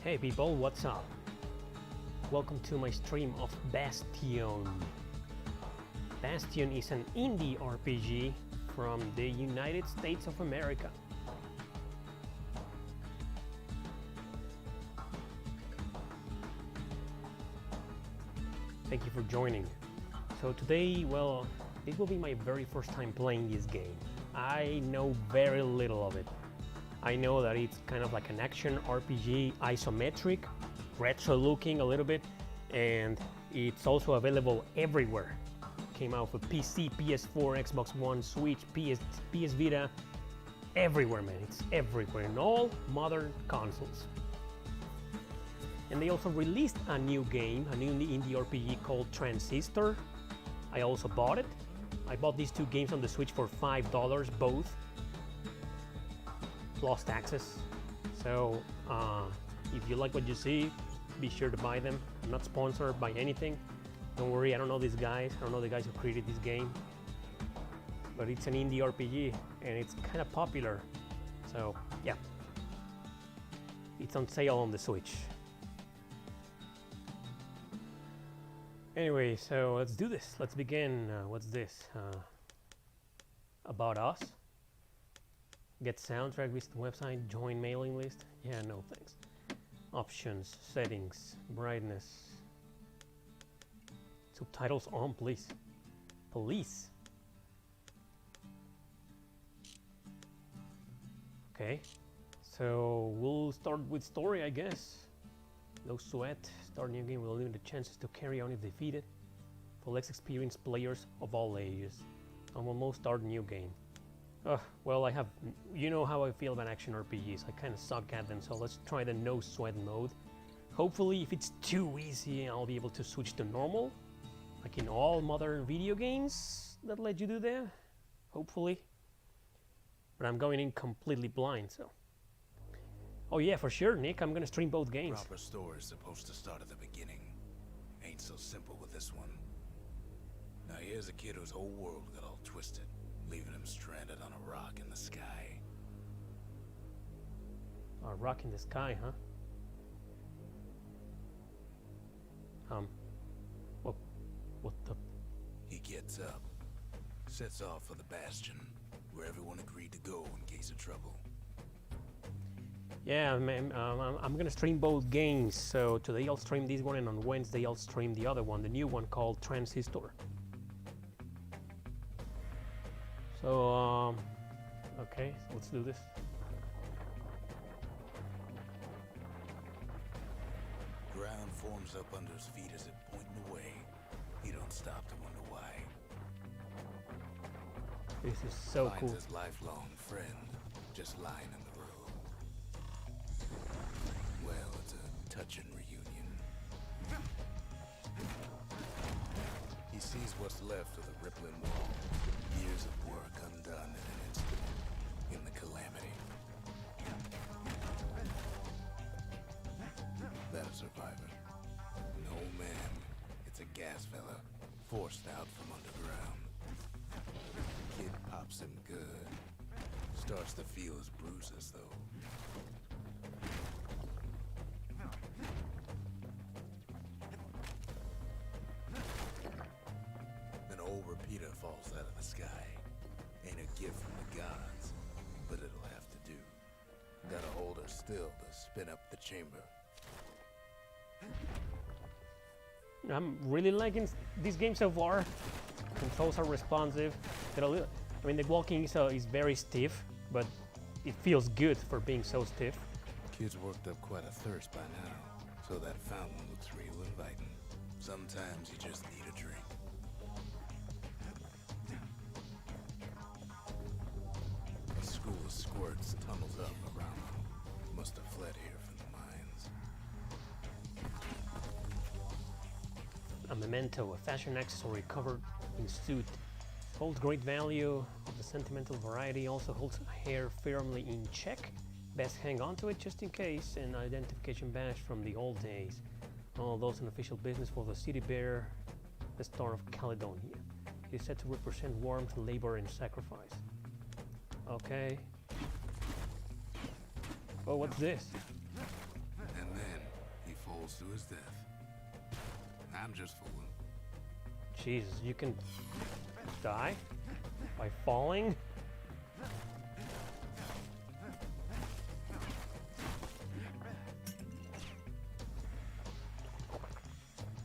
Hey people, what's up? Welcome to my stream of Bastion. Bastion is an indie RPG from the United States of America. Thank you for joining. So today, well, this will be my very first time playing this game. I know very little of it. I know that it's kind of like an action RPG, isometric, retro looking a little bit, and it's also available everywhere. Came out for PC, PS4, Xbox One, Switch, PS Vita, everywhere, man. It's everywhere in all modern consoles. And they also released a new game, a new indie RPG called Transistor. I also bought it. I bought these two games on the Switch for $5 both. Lost access. So if you like what you see, be sure to buy them. I'm not sponsored by anything. Don't worry, I don't know these guys. I don't know the guys who created this game. But it's an indie RPG and it's kind of popular. So yeah, it's on sale on the Switch. Anyway, so let's do this. Let's begin. What's this? About us. Get soundtrack, visit the website, join mailing list. Yeah, no thanks. Options, settings, brightness. Subtitles on, please. Police. Okay, so we'll start with story, I guess. No sweat. Start new game with limited chances to carry on if defeated. For less experienced players of all ages. And we'll start new game. Well, you know how I feel about action RPGs. I kind of suck at them, so let's try the no sweat mode. Hopefully, if it's too easy, I'll be able to switch to normal, like in all modern video games that let you do that. Hopefully, but I'm going in completely blind, so. Oh yeah, for sure, Nick. I'm gonna stream both games. Proper story is supposed to start at the beginning. Ain't so simple with this one. Now here's a kid whose whole world got all twisted, leaving him stranded on a rock in the sky. A rock in the sky, huh? What the? He gets up, sets off for the Bastion, where everyone agreed to go in case of trouble. Yeah, man, I'm gonna stream both games. So today I'll stream this one, and on Wednesday I'll stream the other one, the new one called Transistor. So, okay, so let's do this. Ground forms up under his feet as it pointing away. He don't stop to wonder why. This is so Finds cool. his lifelong friend just lying in the road. Well, it's a touching reunion. He sees what's left of the rippling wall. Years of work undone in an instant. In the calamity. That a survivor? No, man. It's a gas fella, forced out from underground. Kid pops him good. Starts to feel his bruises, though. An old repeater falls out of the sky. Ain't a gift from the gods, but it'll have to do. Gotta hold her still to spin up the chamber. I'm really liking this game so far. Controls are responsive. I mean, the walking is very stiff, but it feels good for being so stiff. Kid's worked up quite a thirst by now, so that fountain looks real inviting. Sometimes you just need a drink. A school of squirts tunnels up around them. Must have fled here from the mines. A memento, a fashion accessory covered in soot. Holds great value of the sentimental variety, also holds hair firmly in check. Best hang on to it just in case. An identification badge from the old days. All those in official business for the city bearer, the Star of Caledonia. It is said to represent warmth, labor, and sacrifice. Okay. Oh, what's this? And then rolls to his death. I'm just fooling. Jesus, you can die by falling?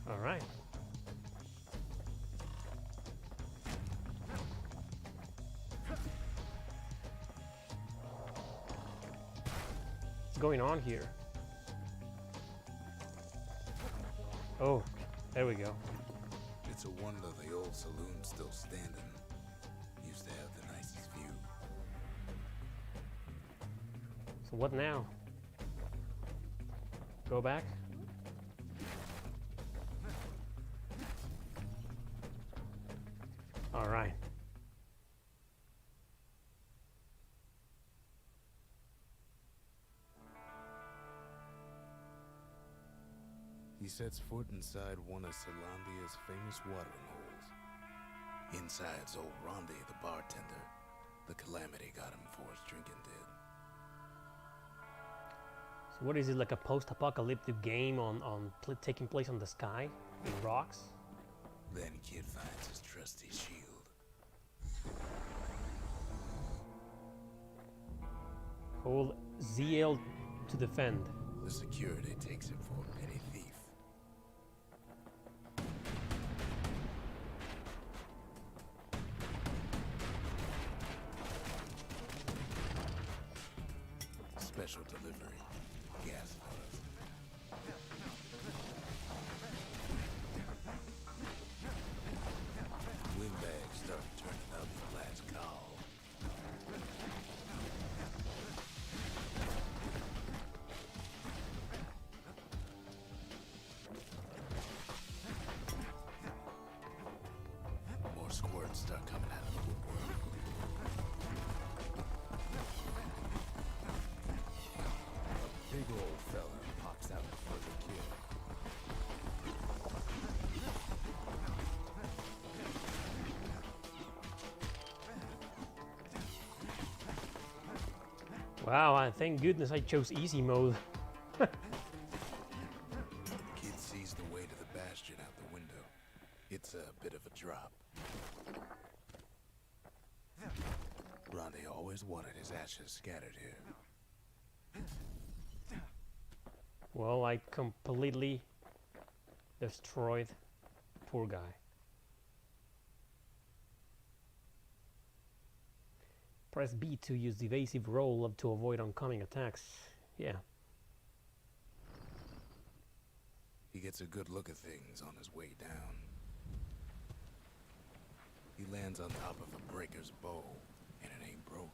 All right. What's going on here? Oh, there we go. It's a wonder the old saloon's still standing. Used to have the nicest view. So what now? Go back? All right. He sets foot inside one of Salandia's famous watering holes. Inside's old Rondi, the bartender. The calamity got him before his drinking did. So what is it, like a post-apocalyptic game on taking place on the sky in rocks? Then Kid finds his trusty shield. Hold ZL to defend. The security takes him for a petty thief. Special delivery. Gas fellas. Windbags start turning up the last call. More squirts start coming out of the woodwork. A big old fella pops out for the kill. Wow, thank goodness I chose easy mode. Kid sees the way to the Bastion out the window. It's a bit of a drop. Rondi always wanted his ashes scattered here. Well, I completely destroyed poor guy. Press B to use the evasive roll to avoid oncoming attacks. Yeah. He gets a good look at things on his way down. He lands on top of a breaker's bow, and it ain't broke.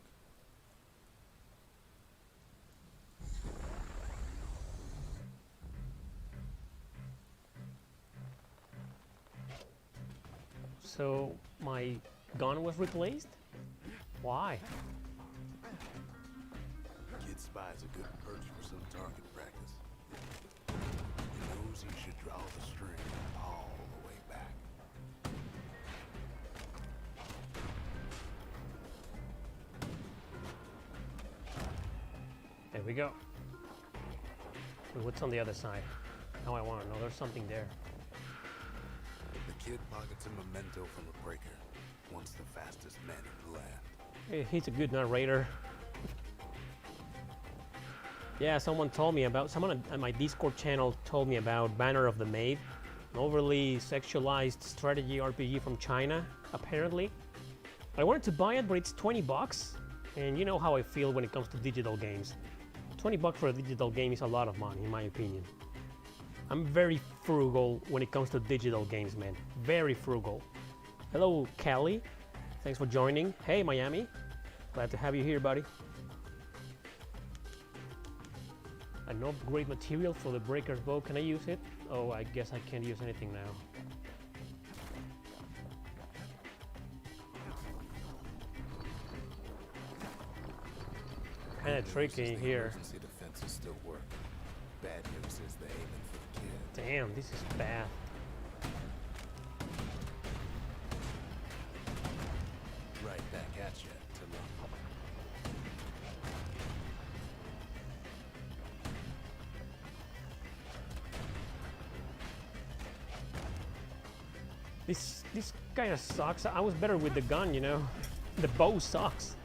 So my gun was replaced? Why? Kid spies a good perch for some target practice. He knows he should draw the string all the way back. There we go. What's on the other side? Now I want to know. There's something there. The kid pockets a memento from a breaker. Once the fastest man in the land. Hey, he's a good narrator. Yeah, someone on my Discord channel told me about Banner of the Maid, an overly sexualized strategy RPG from China, apparently. I wanted to buy it, but it's 20 bucks, and you know how I feel when it comes to digital games. 20 bucks for a digital game is a lot of money, in my opinion. I'm very frugal when it comes to digital games, man. Very frugal. Hello, Callie. Thanks for joining. Hey, Miami. Glad to have you here, buddy. An upgrade material for the breaker's bow. Can I use it? Oh, I guess I can't use anything now. Kind of tricky here. Emergency defenses still work. Bad news is they're aiming for the kid. Damn, this is bad. Right back at you, Talon. This kind of sucks. I was better with the gun, you know. The bow sucks.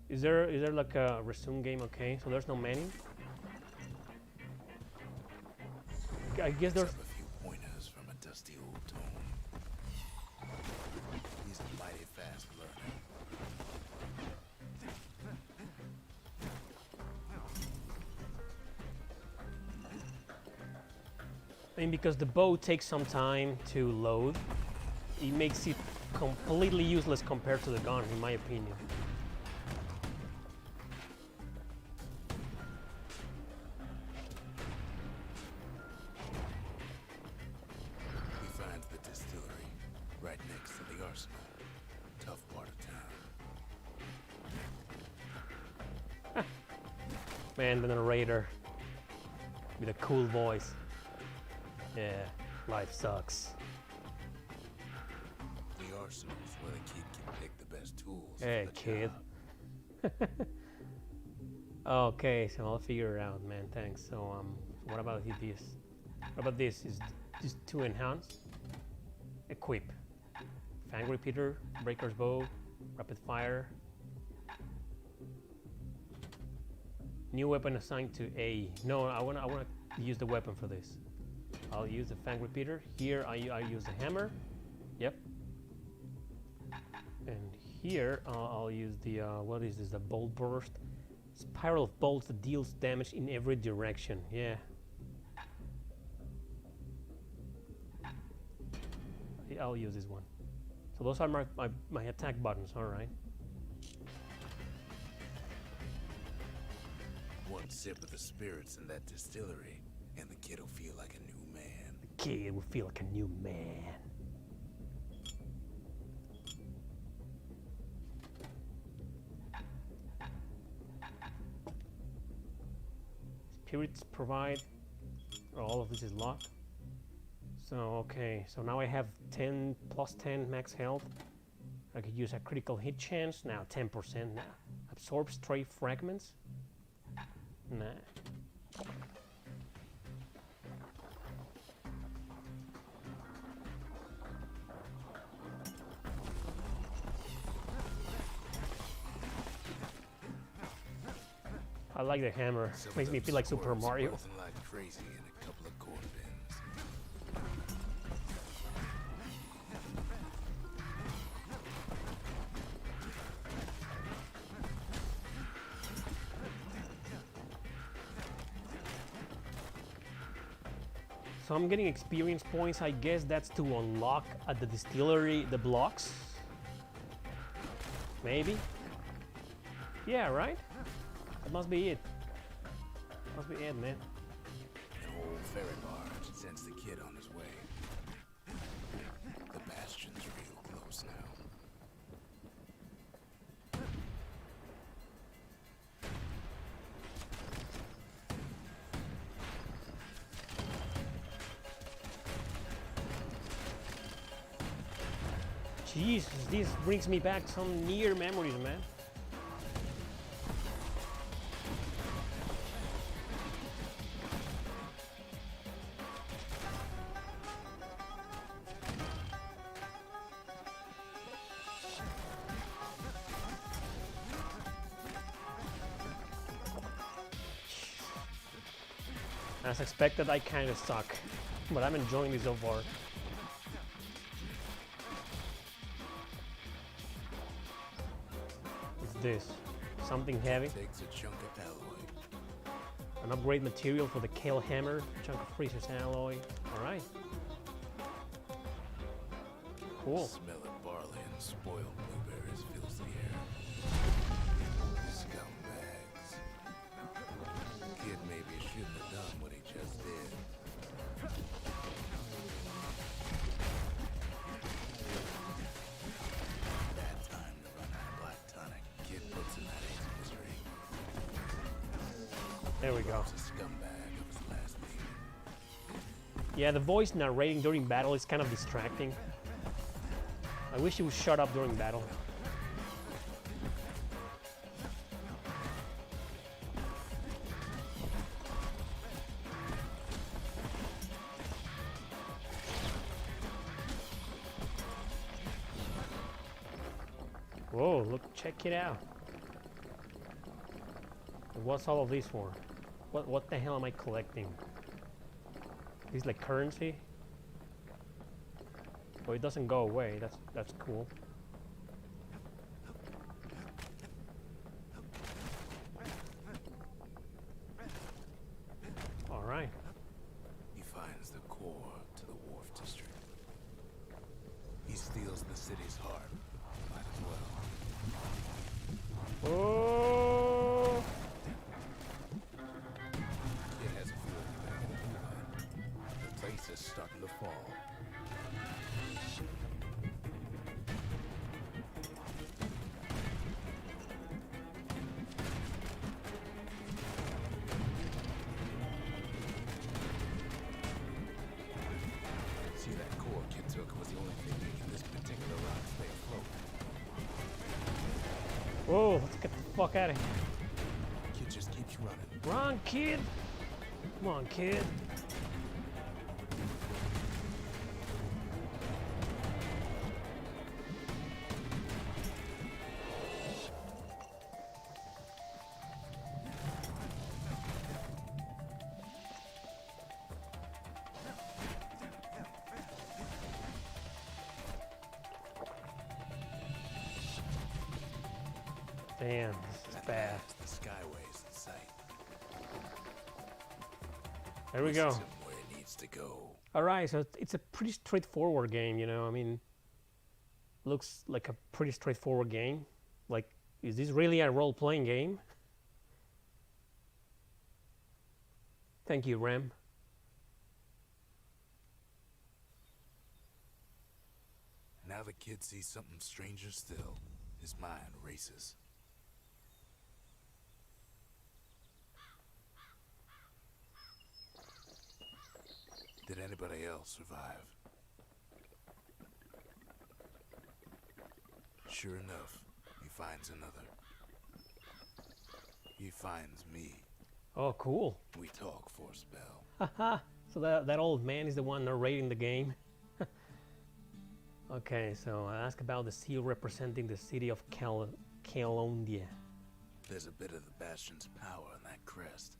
Is there like a resume game? Okay, so there's no menu. I guess there's a few pointers from a dusty old tome. He's a mighty fast learner. I mean, because the bow takes some time to load, it makes it completely useless compared to the gun, in my opinion. He finds the distillery right next to the arsenal. Tough part of town. Man, the narrator with a cool voice. Yeah, life sucks. The arsenal's where the kid can pick the best tools. Hey, for the kid. job. Okay, so I'll figure it out, man. Thanks. So, what about this? What about this? Is this to enhance? Equip. Fang repeater, breaker's bow, rapid fire. New weapon assigned to A. No, I wanna use the weapon for this. I'll use the fang repeater. Here I use the hammer. Yep. And here I'll use the what is this? The bolt burst. Spiral of bolts that deals damage in every direction. Yeah. I'll use this one. So those are my attack buttons. All right. One sip of the spirits in that distillery, and the kid will feel like a new man. The kid will feel like a new man. Spirits provide. All of this is locked. So okay, so now I have 10 plus 10 max health. I could use a critical hit chance. Now 10% now. Absorb stray fragments. Nah. I like the hammer. Makes me feel like Super Mario. Like crazy in a couple of corn bins. So I'm getting experience points. I guess that's to unlock at the distillery the blocks. Maybe. Yeah, right? That must be it. Must be it, man. An old ferry barge sends the kid on his way. The Bastion's real close now. Jesus, this brings me back some near memories, man. As expected, I kind of suck, but I'm enjoying this so far. What's this? Something heavy? Takes a chunk of alloy. An upgrade material for the Kale Hammer, chunk of Freezer's alloy. Alright. Cool. Smell of barley and spoiled blueberries fills the air. Scumbags. Kid maybe shouldn't have done what he just did. Bad time to run out of black tonic. Kid puts in that ace history. There we go. He's a scumbag of his last name. Yeah, the voice narrating during battle is kind of distracting. I wish he would shut up during battle. Whoa, look, check it out. What's all of this for? What the hell am I collecting? Is like currency? Oh, it doesn't go away. That's cool. All right. He finds the core to the wharf district. He steals the city's heart. Might as well. Oh! It has a feeling back in the blood. The place is starting to fall. See, that core Kid took was the only thing making this particular rock stay afloat. Whoa, let's get the fuck out of here. Kid just keeps running. Run, kid! Come on, kid. Damn, this is bad. The skyways in sight. There we This go. isn't where it needs to go. Alright, so it's a pretty straightforward game, you know, I mean, looks like a pretty straightforward game. Like, is this really a role-playing game? Thank you, Ram. Now the kid sees something stranger still. His mind races. Did anybody else survive? Sure enough, he finds another. He finds me. Oh, cool. We talk for a spell. Haha, so that old man is the one narrating the game. Okay, so I ask about the seal representing the city of Calondia. There's a bit of the Bastion's power in that crest.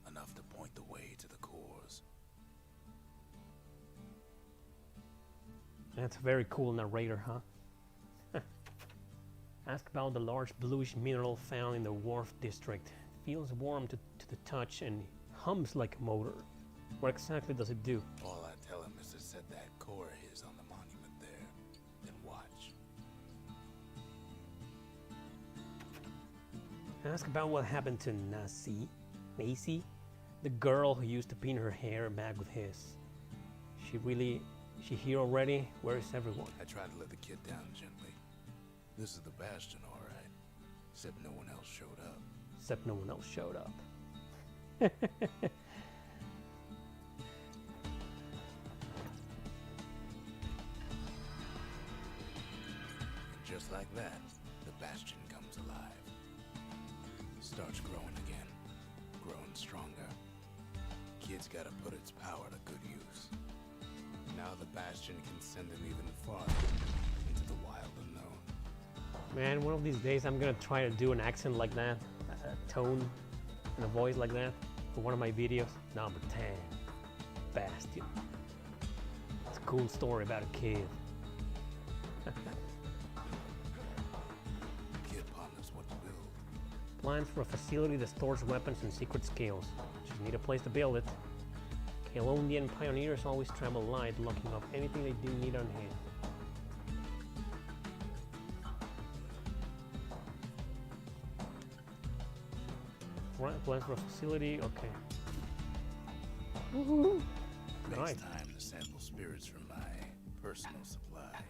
Enough to point the way to the cores. That's a very cool narrator, huh? Ask about the large bluish mineral found in the Wharf District. Feels warm to the touch and hums like a motor. What exactly does it do? All I tell him is to set that core of his on the monument there, and watch. Ask about what happened to Nacy, the girl who used to pin her hair back with his. She here already? Where is everyone? I tried to let the kid down gently. This is the Bastion, all right. Except no one else showed up. Except no one else showed up. Just like that, the Bastion comes alive. Starts growing again. Growing stronger. Kid's gotta put its power to good use. Now the Bastion can send him even farther into the wild unknown. Man, one of these days I'm gonna try to do an accent like that, a tone and a voice like that for one of my videos. Number 10, Bastion. It's a cool story about a kid. Kid ponders what to build. Plans for a facility that stores weapons and secret skills. Just need a place to build it. Calondian pioneers always travel light, locking up anything they do need on hand. Right, plans for a facility, okay. Woohoo! Makes Right. time to sample spirits from my personal supply.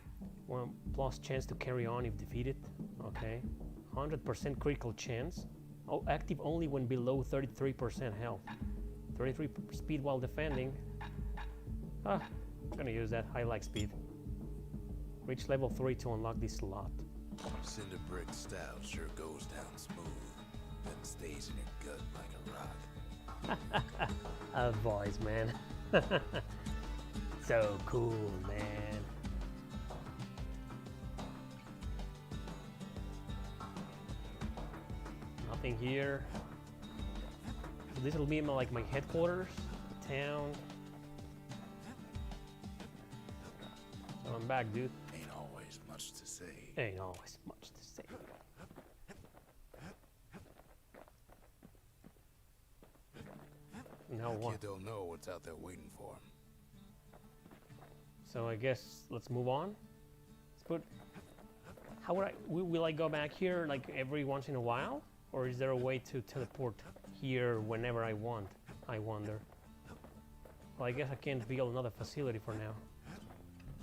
1+ chance to carry on if defeated. Okay. 100% critical chance. Oh, active only when below 33% health. 33 speed while defending. I'm gonna use that. I like speed. Reach level 3 to unlock this slot. Cinder brick stout sure goes down smooth, then stays in your gut like a rock. A voice, man. So cool, man. nothing here. So this will be like my headquarters, town. So I'm back, dude. Ain't always much to say. Ain't always much to say. Now what? Kid don't know what's out there waiting for him. So I guess let's move on. Let's put. How would I? Will I go back here like every once in a while, or is there a way to teleport here whenever I want? I wonder. Well, I guess I can't build another facility for now.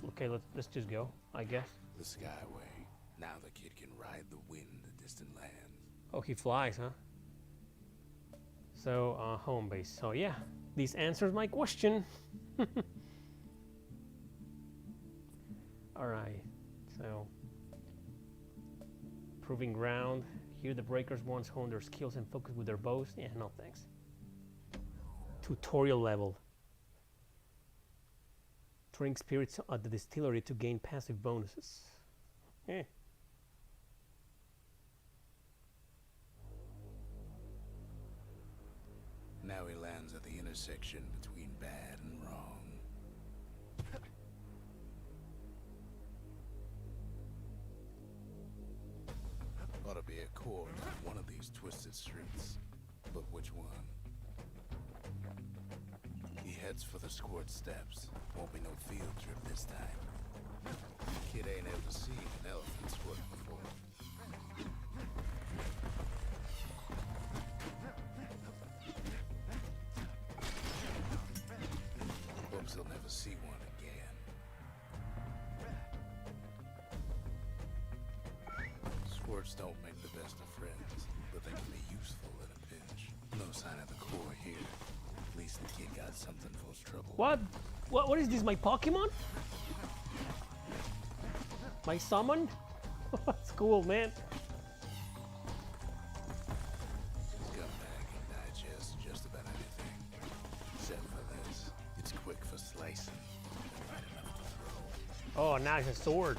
Okay, let's just go. I guess. The Skyway. Now the kid can ride the wind to distant lands. Oh, he flies, huh? So, home base. So yeah, this answers my question. Alright, so proving ground. Here the breakers once honed their skills and focus with their bows. Yeah, no thanks. Tutorial level. Drink spirits at the distillery to gain passive bonuses. Eh. Now he lands at the intersection between bad and wrong. Ought to be a core to one of these twisted streets. But which one? He heads for the squirt steps. Won't be no field trip this time. Kid ain't ever seen an elephant squirt before. Hopes he'll never see one again. Squirts don't make the best of friends, but they can be useful in a pinch. No sign of the core here. At least the kid got something for his trouble. What is this, my Pokemon? My summon? That's cool, man. Scumbag can digest just about anything. Except for this. It's quick for slicing. And right enough to throw. Oh, nice, a sword.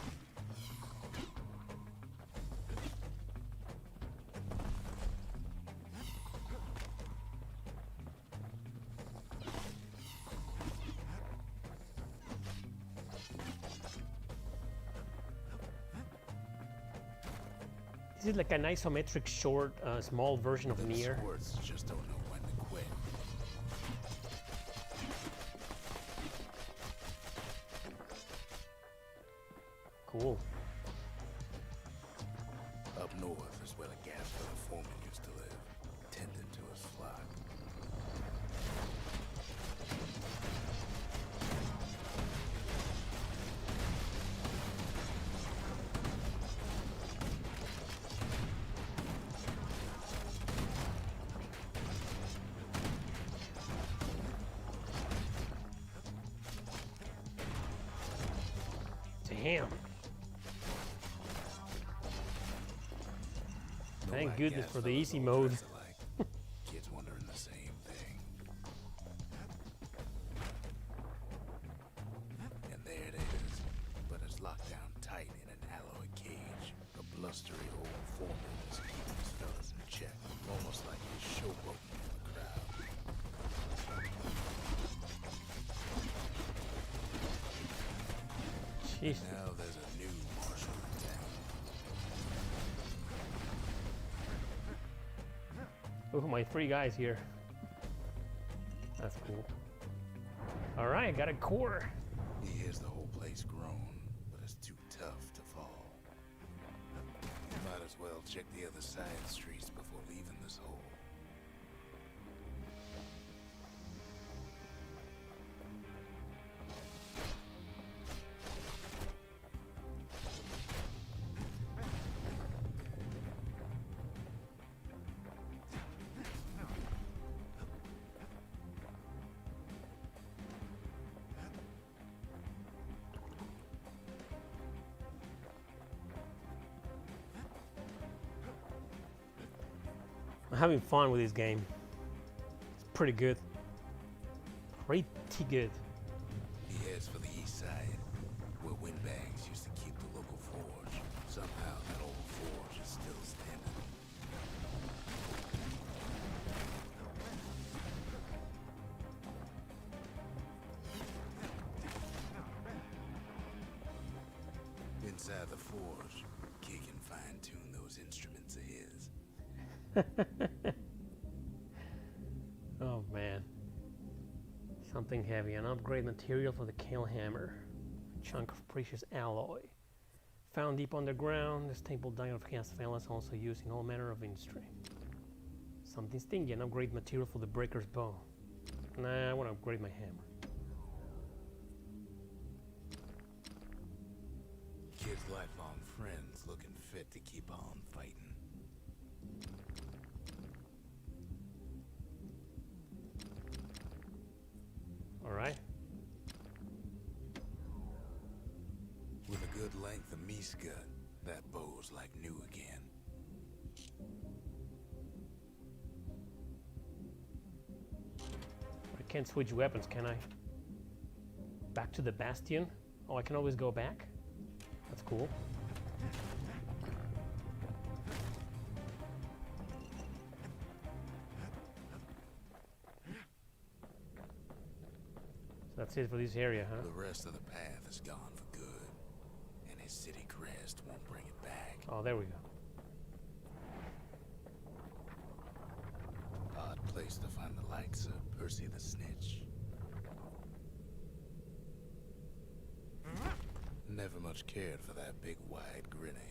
This is like an isometric short, small version of Nier. Squirts just don't know when to quit. Cool. Up north is where the gas-filled foreman used to live, tending to his flock. Damn. Thank goodness for the easy mode. Kids wondering the same thing. And there it is, but it's locked down tight in an alloy cage. A blustery old foreman is keeping his fellas in check, almost like he's showboating in the crowd. Jeez. Now there's a new marshal in town. Oh, my 3 guys here. That's cool. Alright, got a core. He hears the whole place groan, but it's too tough to fall. Might as well check the other side streets before leaving this hole. I'm having fun with this game. It's pretty good. Pretty good. He heads for the east side, where windbags used to keep the local forge. Somehow that old forge is still standing. Oh man. Something heavy. An upgrade material for the kill hammer. A chunk of precious alloy. Found deep underground. The staple die of gas fellas also used in all manner of industry. Something stingy. An upgrade material for the breaker's bow. Nah, I want to upgrade my hammer. Kid's lifelong friends looking fit to keep on fighting. Alright. With a good length of Miska, that bow's like new again. I can't switch weapons, can I? Back to the Bastion? Oh, I can always go back? That's cool. So that's it for this area, huh? The rest of the path is gone for good, and his city crest won't bring it back. Oh, there we go. Odd place to find the likes of Percy the Snitch. Never much cared for that big wide grin of his.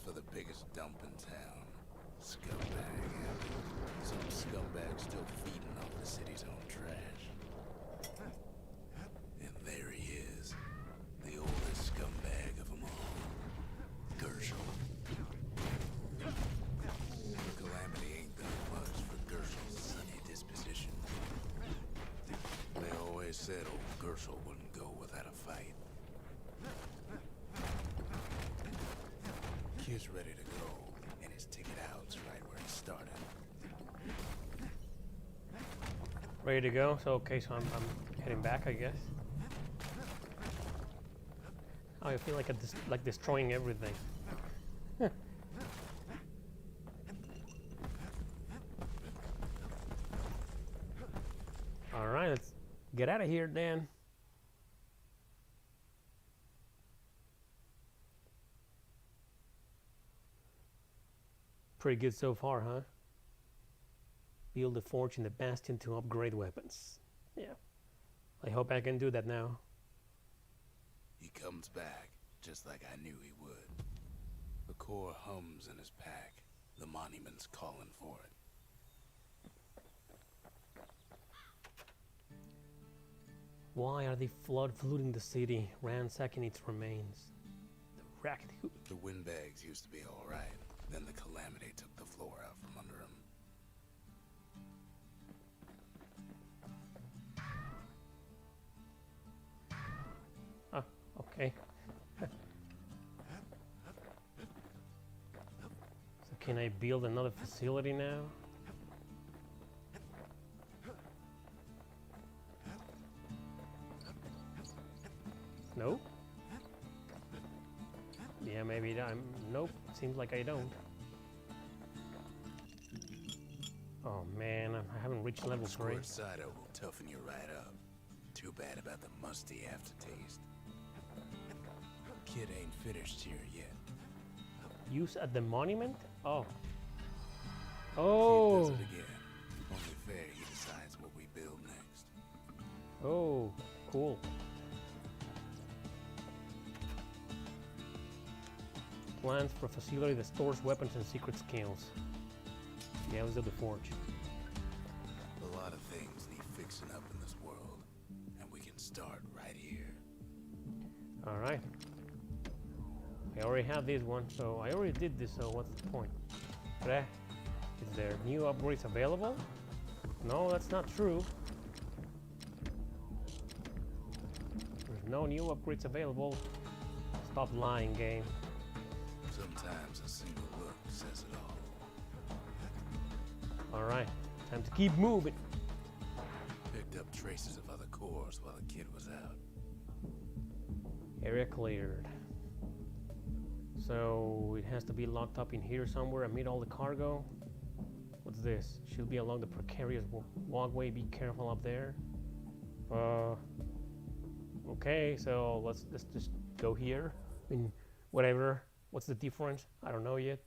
For the biggest dump in town. Scumbag. Some scumbag still feeding off the city's own trash. And there he is. The oldest scumbag of them all. Gershel. Calamity ain't done much for Gershel's sunny disposition. They always said old Gershel wouldn't go without a fight. Kid's ready to go, and his ticket out's right where he started. Ready to go? So okay, so I'm heading back, I guess. Oh, I feel like like destroying everything. All right, let's get out of here, Dan. Pretty good so far, huh? Build a forge in the Bastion to upgrade weapons. Yeah. I hope I can do that now. He comes back, just like I knew he would. The core hums in his pack. The monument's calling for it. Why are they flooding the city, ransacking its remains? The racket. The windbags used to be alright. Then the calamity took the floor out from under him. Oh, okay. So can I build another facility now? Nope. Yeah, maybe I'm... Nope, seems like I don't. Oh man, I haven't reached level 3. Squirt cider will toughen you right up. Too bad about the musty aftertaste. Kid ain't finished here yet. Use at the monument? Oh. Kid Oh! does it again. Only fair he decides what we build next. Oh, cool. Plans for a facility that stores weapons and secret skills. Yeah, let's do the forge. A lot of things need fixing up in this world, and we can start right here. Alright. I already have this one, so I already did this, so what's the point? Is there new upgrades available? No, that's not true. There's no new upgrades available. Stop lying, game. Sometimes a single look says it all. Alright, time to keep moving. picked up traces of other cores while the kid was out. Erick Landon. So it has to be locked up in here somewhere amid all the cargo. What's this? Should be along the precarious walkway. Be careful up there. Okay, so let's just go here. I mean, whatever. What's the difference? I don't know yet.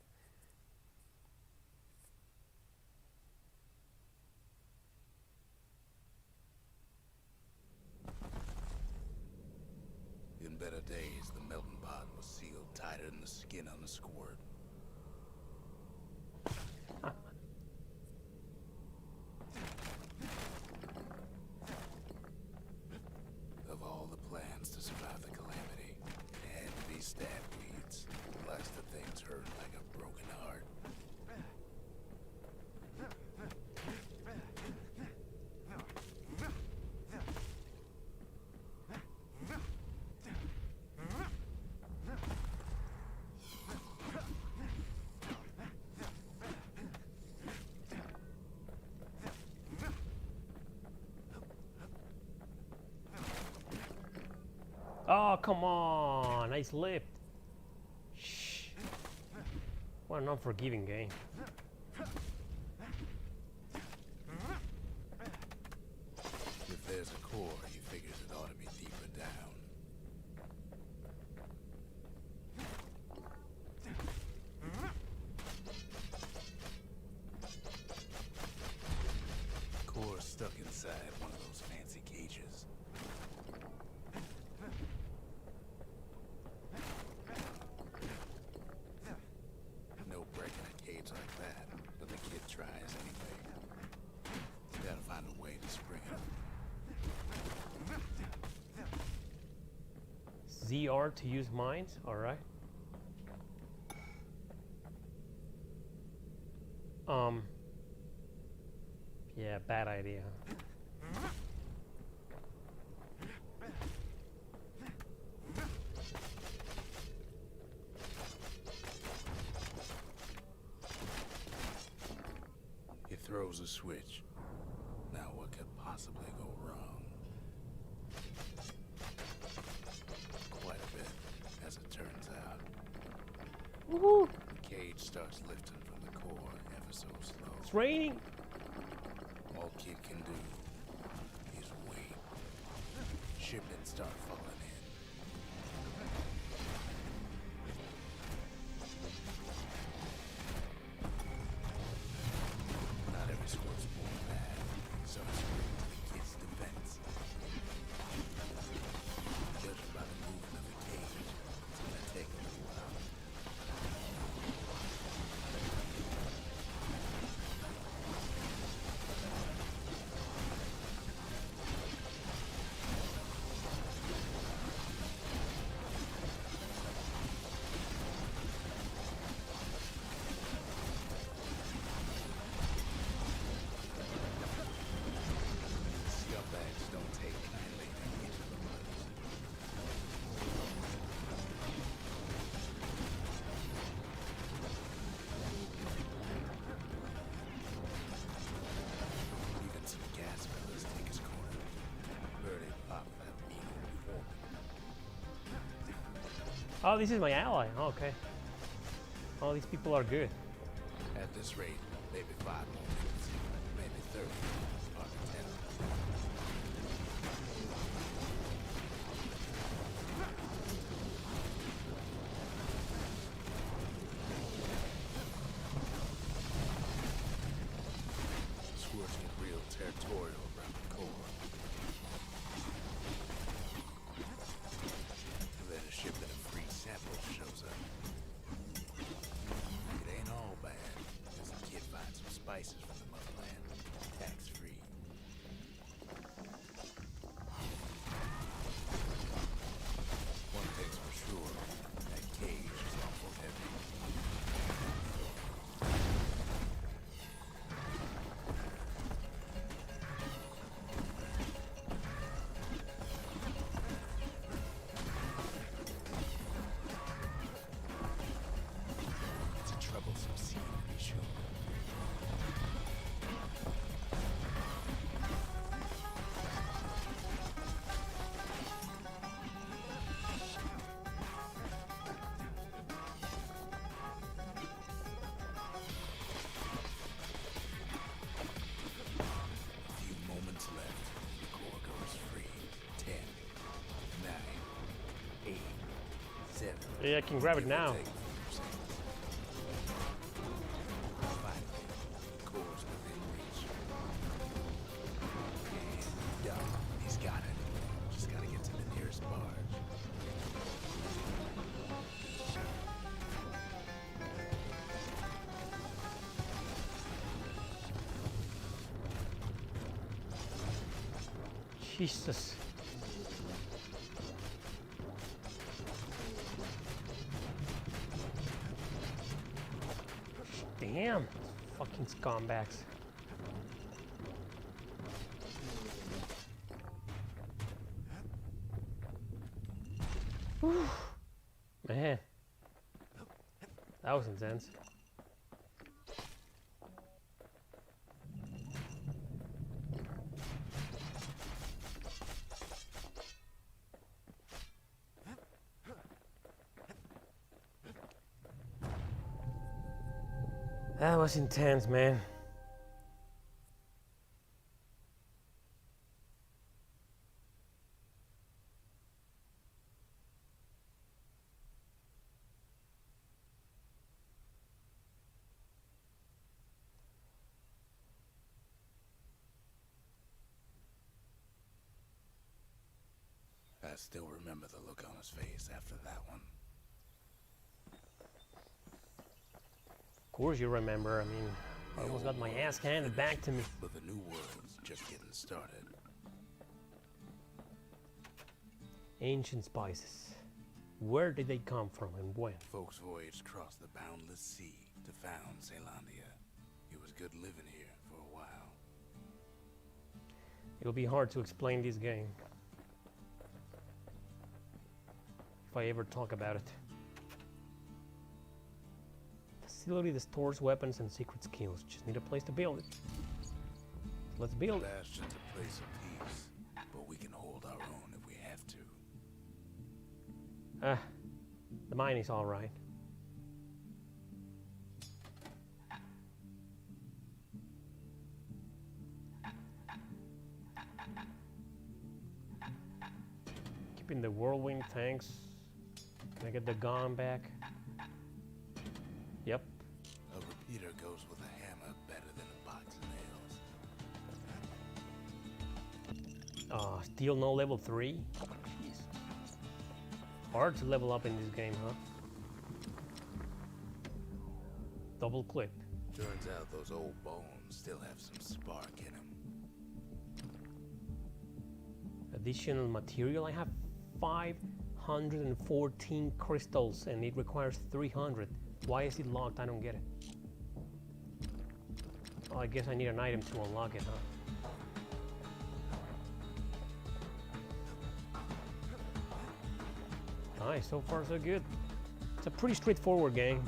In better days, the melting pot was sealed tighter than the skin on the squirt. Of all the plans to survive the calamity, it had to be stab weeds. Plus the things hurt like a broken heart. Oh, come on! I slipped. Shh. What an unforgiving game. If there's a core, he figures it ought to be deeper down. Core stuck inside one of those fancy cages. No breaking a cage like that, but the kid tries anyway. Gotta find a way to spring it. ZR to use mines? Alright. Yeah, bad idea. He throws a switch. Now what could possibly go wrong? Quite a bit, as it turns out. Woohoo! The cage starts lifting from the core ever so slow. It's raining! All kid can do is wait. Shipments start falling in. Not every squirt's born bad. Some spring to the kid's defense. Judging by the movement of the cage, it's gonna take a little while. Scumbags don't take kindly to each of the others. Even some gas fellas take his corner. Birdie pop that mean old fork. Oh, this is my ally. Oh, okay. Oh, these people are good. At this rate, maybe 5 more minutes, maybe 30, or 10. Squirts get real territorial around the core. And then a shipment of free samples shows up. It ain't all bad, as the kid finds some spices from the Yeah, I can grab it now. Core's within reach. And done. He's got it. Just gotta get to the nearest barge. Jesus. Damn, fucking scumbags. Whew. Man, that was intense. That was intense, man. I still remember the look on his face after that one. Of course you remember, I mean, I almost got my ass handed back to me. But the new world's just getting started. Ancient spices. Where did they come from and when? Folks voyaged across the boundless sea to found Zealandia. It was good living here for a while. It'll be hard to explain this game if I ever talk about it. Facility that stores weapons and secret skills. Just need a place to build it. Let's build it. Bastion's a place of peace, but we can hold our own if we have to. The mine is all right. Keeping the whirlwind tanks. Can I get the gun back? Yep. A repeater goes with a hammer better than a box of nails. Still no level 3? Jeez. Hard to level up in this game, huh? Double click. Turns out those old bones still have some spark in them. Additional material. I have 514 crystals and it requires 300. Why is it locked? I don't get it. Well, I guess I need an item to unlock it, huh? Nice, so far so good. It's a pretty straightforward game.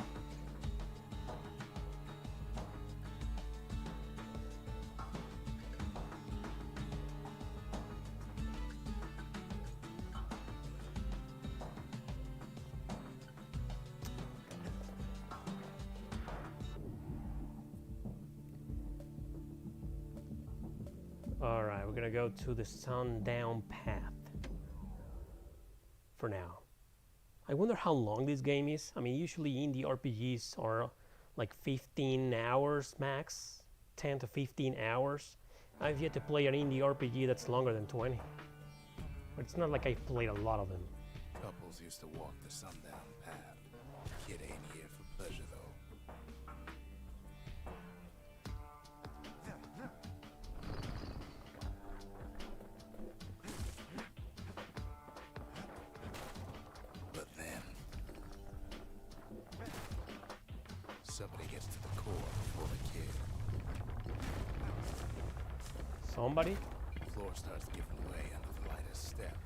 Alright, we're gonna go to the sundown path for now. I wonder how long this game is. I mean, usually indie RPGs are like 15 hours max, 10 to 15 hours. I've yet to play an indie RPG that's longer than 20. But it's not like I've played a lot of them. Couples used to walk the sundown path. Kid ain't here for pleasure, though. But then, somebody gets to the core before the kid. Somebody? The floor starts giving way under the lightest step.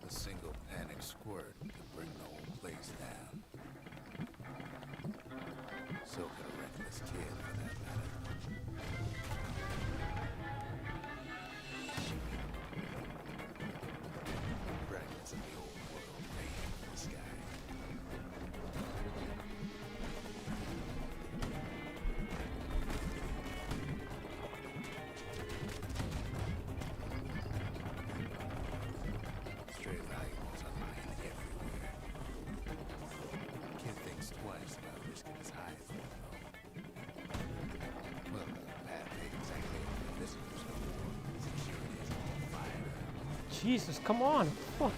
A single panic squirt could bring the whole place down. So could a reckless kid, for that matter. Fragments of the old world rain from the sky. Stray valuables are lying everywhere. Jesus, come on. Fuck.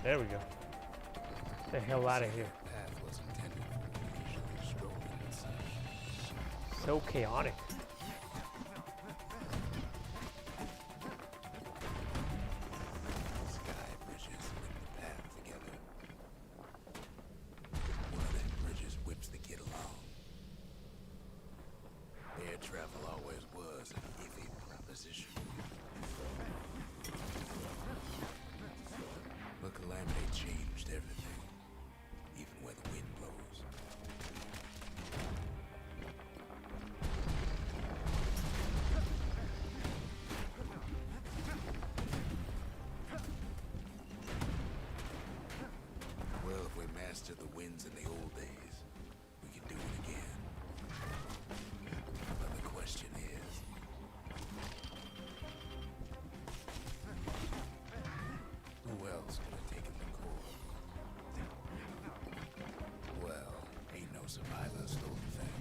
There we go. Get the hell out of here. Path was intended for leisurely strolling and such. So chaotic. Sky bridges link the path together. One of them bridges whips the kid along. Air travel always was an iffy proposition. But Calamity changed everything, even where the wind blows. Well, if we mastered the winds in the old days, we can do it again. But the question is, who else could have taken the core? Well, ain't no survivor stole the thing.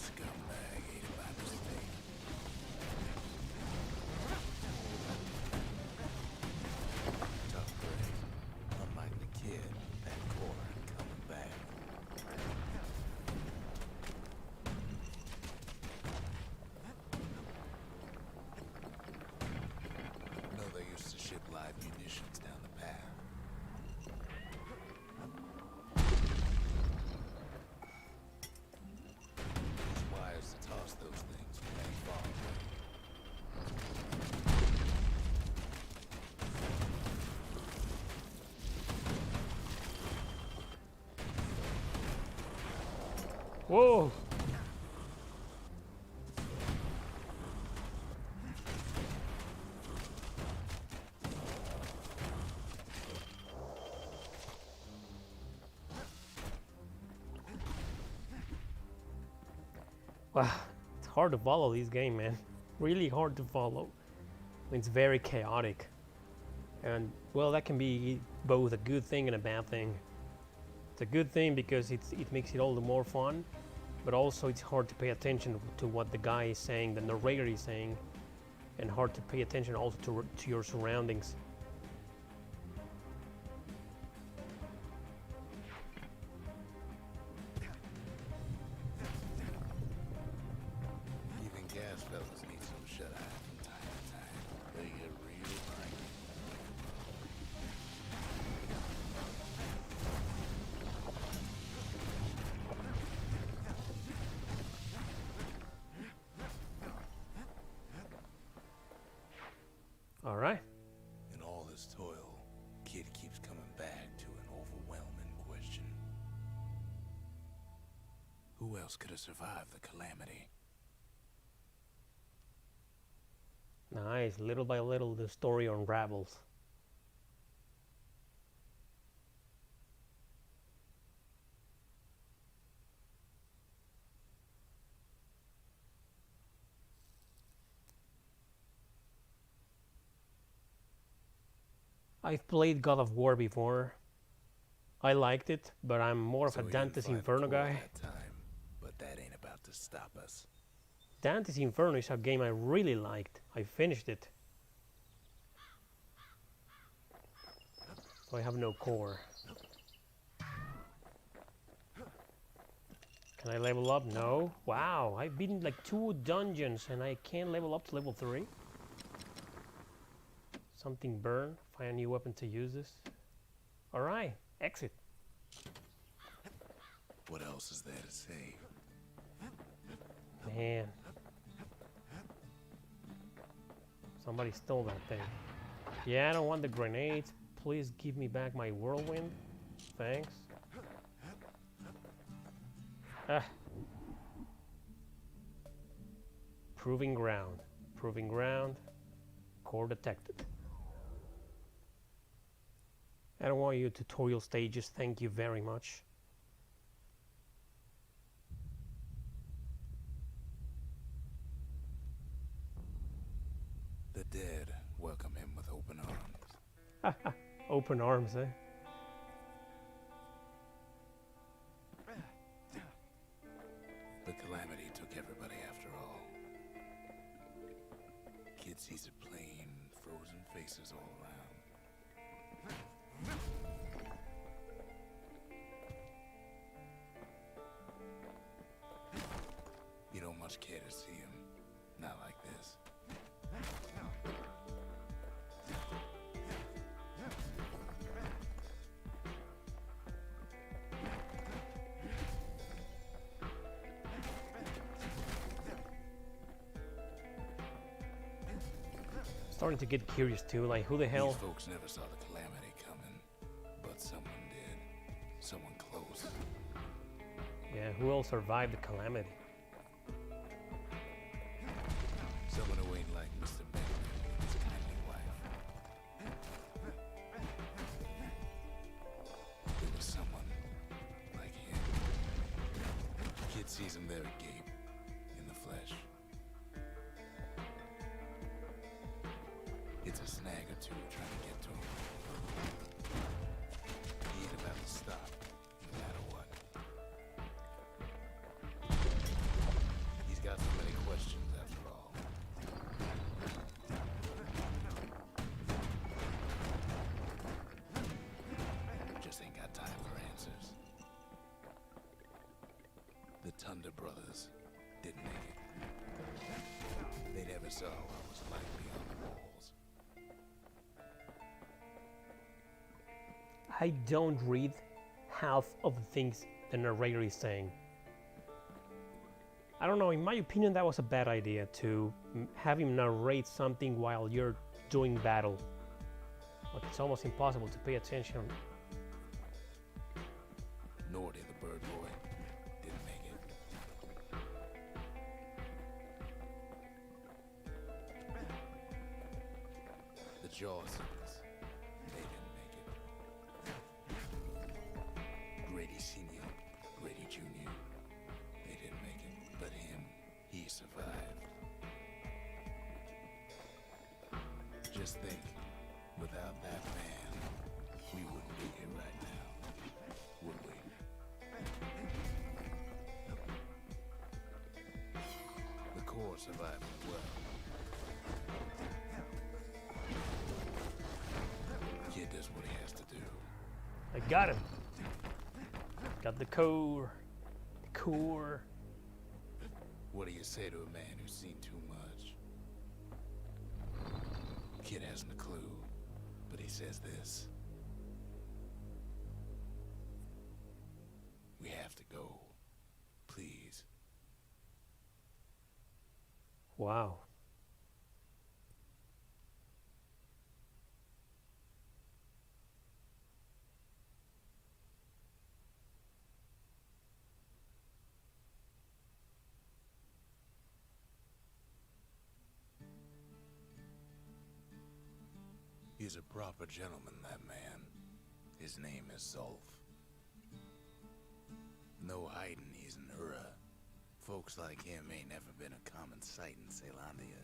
Scumbag ate it by mistake. Tough break. Unlike the kid, that core ain't coming back. No, they used to ship live munitions down the path. It's wise to toss those things when they fall away. Whoa. Wow, it's hard to follow this game, man. Really hard to follow. It's very chaotic. And, well, that can be both a good thing and a bad thing. It's a good thing because it makes it all the more fun, but also it's hard to pay attention to what the guy is saying, the narrator is saying, and hard to pay attention also to your surroundings. Even gas fellas need some shut-eye from time to time. They get real cranky. All right. In all this toil, Kid keeps coming back to an overwhelming question. Who else could have survived the calamity? Nice. Little by little, the story unravels. I've played God of War before. I liked it, but I'm more of So a we didn't Dante's find the Inferno core guy. that time, but that ain't about to stop us. Dante's Inferno is a game I really liked. I finished it. So I have no core. Can I level up? No. Wow, I've been like 2 dungeons and I can't level up to level 3. Something burn. Find a new weapon to use this. Alright, exit. What else is there to say? Man. Somebody stole that thing. Yeah, I don't want the grenades. Please give me back my whirlwind. Thanks. Ah. Proving ground. Proving ground. Core detected. I don't want your tutorial stages. Thank you very much. The dead welcome him with open arms. Open arms, eh? everybody after all. Kid sees a plain, frozen faces all around. You don't much care to see him. Not like this. Starting to get curious too, like who the hell? These folks never saw the calamity coming, but someone did. Someone close. Yeah, who else survived the calamity? Someone who ain't like Mr. Benjamin and his kindly wife. It was someone like him. Kid sees him there agape, in the flesh. It's a snag or two trying to get to him. He ain't about to stop, no matter what. He's got so many questions after all. Just ain't got time for answers. The Thunder brothers didn't make it. They never saw what it was like beyond the walls. I don't read half of the things the narrator is saying. I don't know, in my opinion that was a bad idea to have him narrate something while you're doing battle. Like it's almost impossible to pay attention. Nor did the bird boy. Didn't make it. The Jawsons. They didn't make it. Grady Sr., Grady Jr. They didn't make it. But him, he survived. Just think, without that man, we wouldn't be here right now, would we? The Corps survived as well. Kid does what he has to do. I got him. Got the core. The core. What do you say to a man who's seen too much? Kid hasn't a clue, but he says this. We have to go. Please. Wow. He's a proper gentleman, that man. His name is Zolf. No hiding he's an Ura. Folks like him ain't never been a common sight in Caelondia.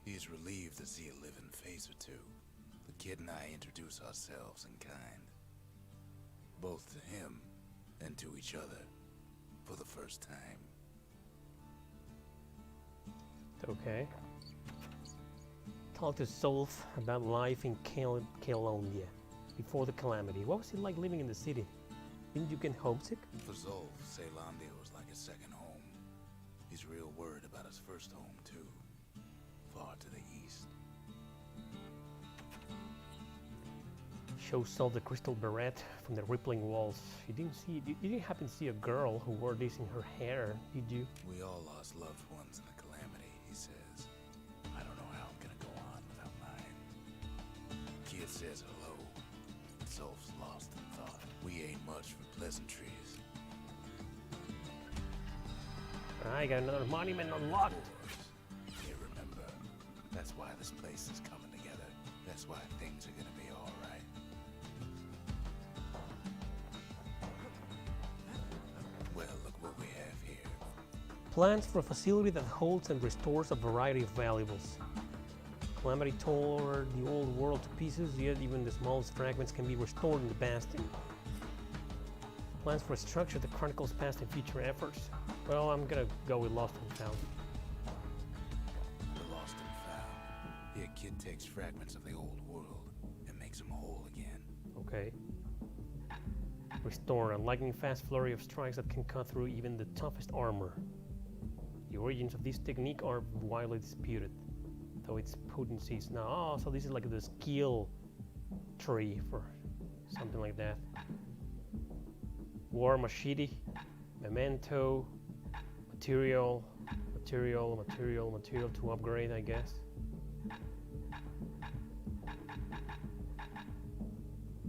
He's relieved to see a living face or two. The kid and I introduce ourselves in kind. Both to him and to each other for the first time. Okay. Talk to Zolf about life in Caelondia before the calamity. What was it like living in the city? Didn't you get homesick? For Zolf, Caelondia was like a second home. He's real worried about his first home, too. Far to the east. Show Zolf the crystal beret from the rippling walls. You didn't happen to see a girl who wore this in her hair, did you? We all lost loved ones in the calamity, he says. I don't know how I'm gonna go on without mine. Kid says hello. Zolf's lost in thought. We ain't much for pleasantries. I got another monument unlocked. Yeah, remember, that's why this place is coming together. That's why things are gonna be all right. Well, look what we have here. Plans for a facility that holds and restores a variety of valuables. Calamity tore the old world to pieces, yet even the smallest fragments can be restored in the Bastion. Plans for a structure that chronicles past and future efforts. Well, I'm gonna go with Lost and Found. The lost and found. Here, kid takes fragments of the old world and makes them whole again. Okay. Restore a lightning-fast flurry of strikes that can cut through even the toughest armor. The origins of this technique are widely disputed, though its potency is now. Oh, so this is like the skill tree for something like that. War machete, memento, material to upgrade, I guess.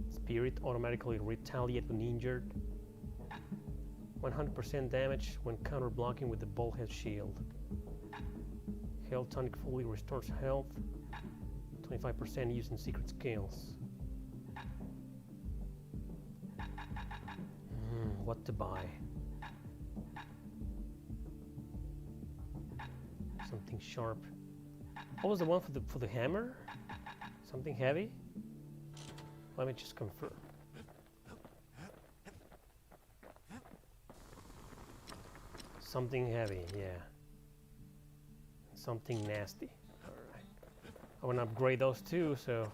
Spirit automatically retaliate when injured. 100% damage when counter-blocking with the bullhead shield. Health tonic fully restores health. 25% using secret skills. What to buy? Something sharp. What was the one for the hammer? Something heavy? Let me just confirm. Something heavy, yeah. Something nasty. Alright. I want to upgrade those too, so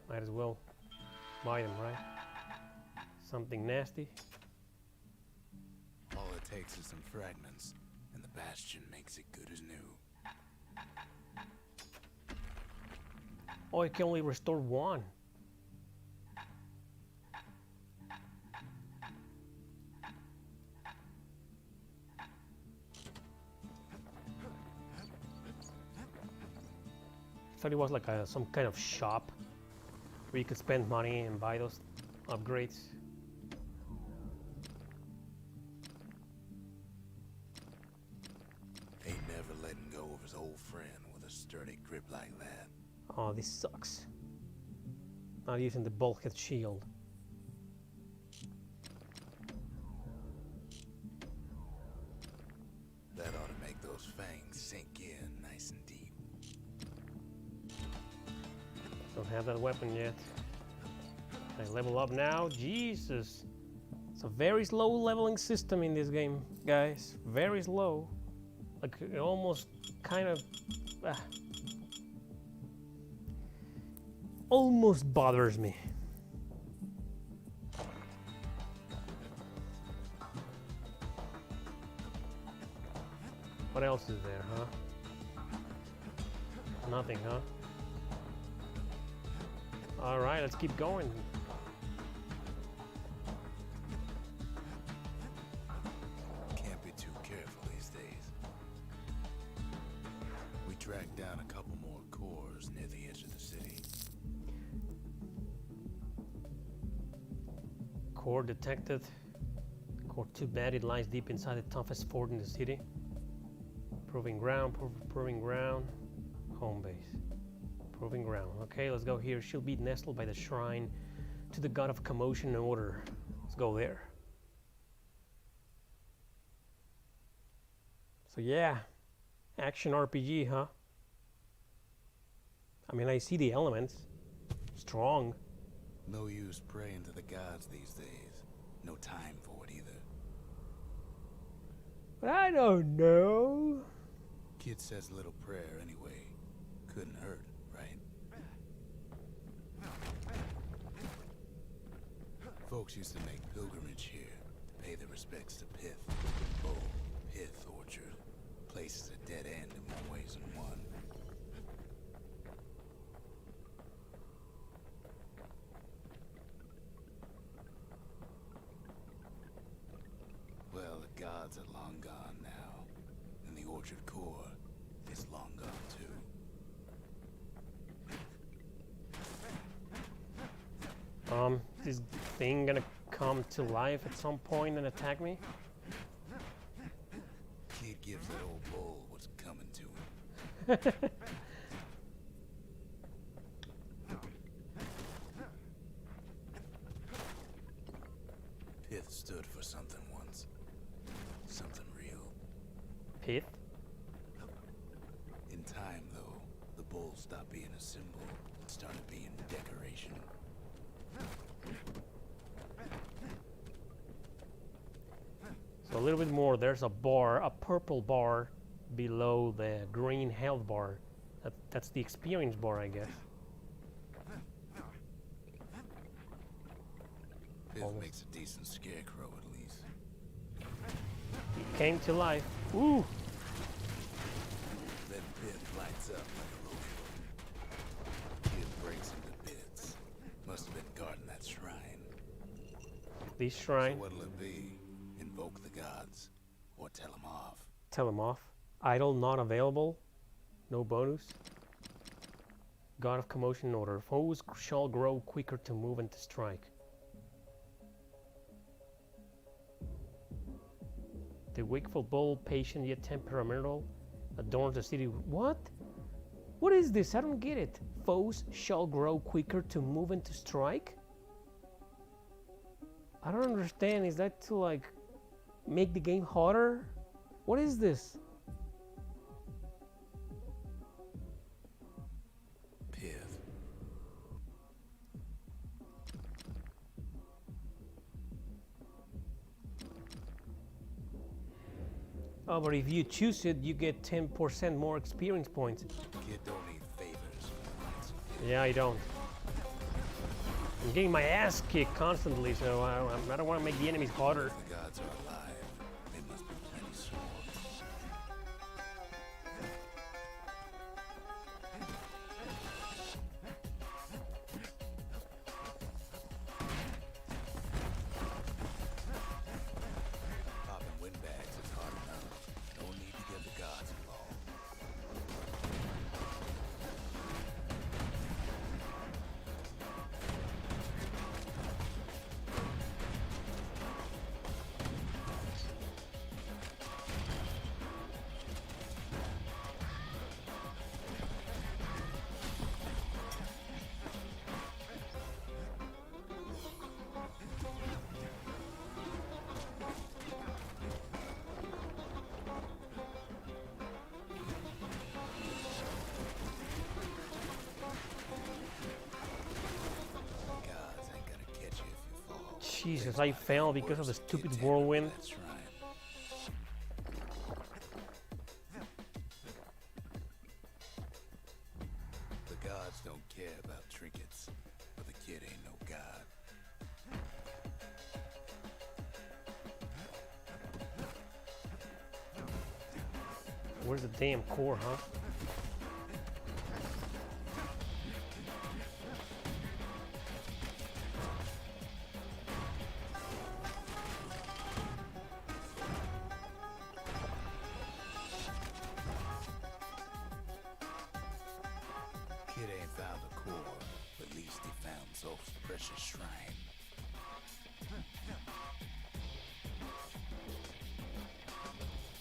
might as well buy them, right? Something nasty. All it takes is some fragments, and the Bastion makes it good as new. Oh, it can only restore one. I thought it was like some kind of shop where you could spend money and buy those upgrades. Ain't never letting go of his old friend with a sturdy grip like that. Oh, this sucks. Not using the bulkhead shield. That ought to make those fangs sink in nice and deep. Don't have that weapon yet. Can I level up now? Jesus. It's a very slow leveling system in this game, guys. Very slow. Like, it almost kind of... almost bothers me. What else is there, huh? Nothing, huh? Alright, let's keep going. Can't be too careful these days. We tracked down a couple more cores near the edge of the city. Core detected. Core too bad, it lies deep inside the toughest fort in the city. Proving ground, proving ground. Home base. Proving ground. Okay, let's go here. She'll be nestled by the shrine to the god of commotion and order. Let's go there. So yeah, action RPG, huh? I mean, I see the elements. Strong. No use praying to the gods these days. No time for it either. But I don't know. Kid says a little prayer anyway. Couldn't hurt, right? Folks used to make pilgrimage here to pay their respects to Pith. Oh, Pith Orchard. Place is a dead end in more ways than one. Well, the gods are long gone now, and the Orchard core is long gone too. Is this thing gonna come to life at some point and attack me? Kid gives that old bull what's coming to him. Pith stood for something once. Something real. Pith? In time, though, the bull stopped being a symbol and started being decoration. little bit more. There's a bar, a purple bar below the green health bar. That's the experience bar, I guess. Biff makes a decent scarecrow at least. He came to life. Ooh! Then Biff lights up like a rodeo. Kid breaks into bits. Must have been guarding that shrine. This shrine. So what'll it be? Invoke the gods, or tell them off? Tell him off. Idol not available. No bonus. God of commotion order. Foes shall grow quicker to move and to strike. The wakeful bull, patient yet temperamental, adorns the city. What? What is this? I don't get it. Foes shall grow quicker to move and to strike? I don't understand. Is that to like make the game harder? What is this? Piv. Oh, but if you choose it, you get 10% more experience points. Kid don't need favors. Yeah, I don't. I'm getting my ass kicked constantly, so I don't want to make the enemies harder. If the gods are alive, they must be plenty swords. Popping windbags is hard enough. No need to get the gods involved. Gods ain't gonna catch you if you fall. Jesus, I fell because of the stupid whirlwind. That shrine. The gods don't care about trinkets, but the kid ain't no god. Where's the damn core, huh? Kid ain't found a core, but at least he found Zolf's precious shrine.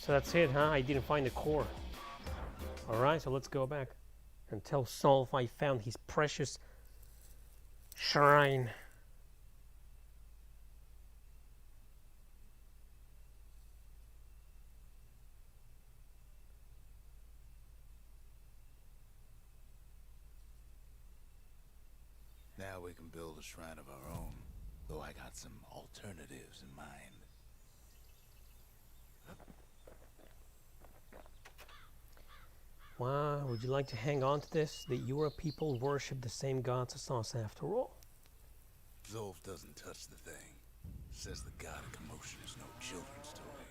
So that's it, huh? I didn't find the core. Alright, so let's go back and tell Solf I found his precious shrine. Now we can build a shrine of our own, though I got some alternatives in mind. Why would you like to hang on to this? The Yura people worship the same gods as us after all. Zolf doesn't touch the thing. Says the god of commotion is no children's toy.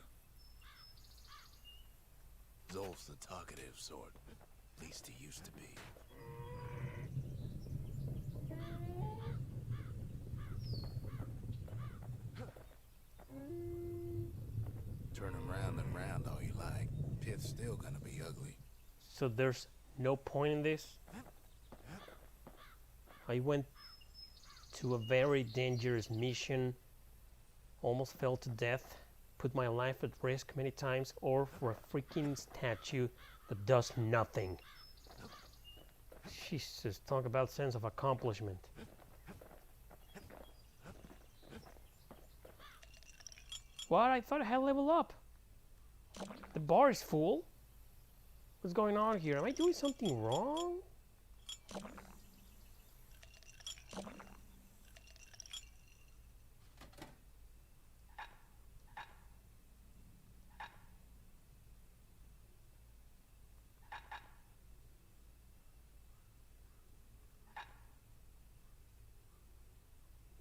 Zolf's the talkative sort. At least he used to be. Turn him round and round all you like. Pit's still gonna be ugly. So there's no point in this? I went to a very dangerous mission, almost fell to death, put my life at risk many times, or for a freaking statue that does nothing. Jesus, talk about sense of accomplishment. What? I thought I had level up. The bar is full. What's going on here? Am I doing something wrong?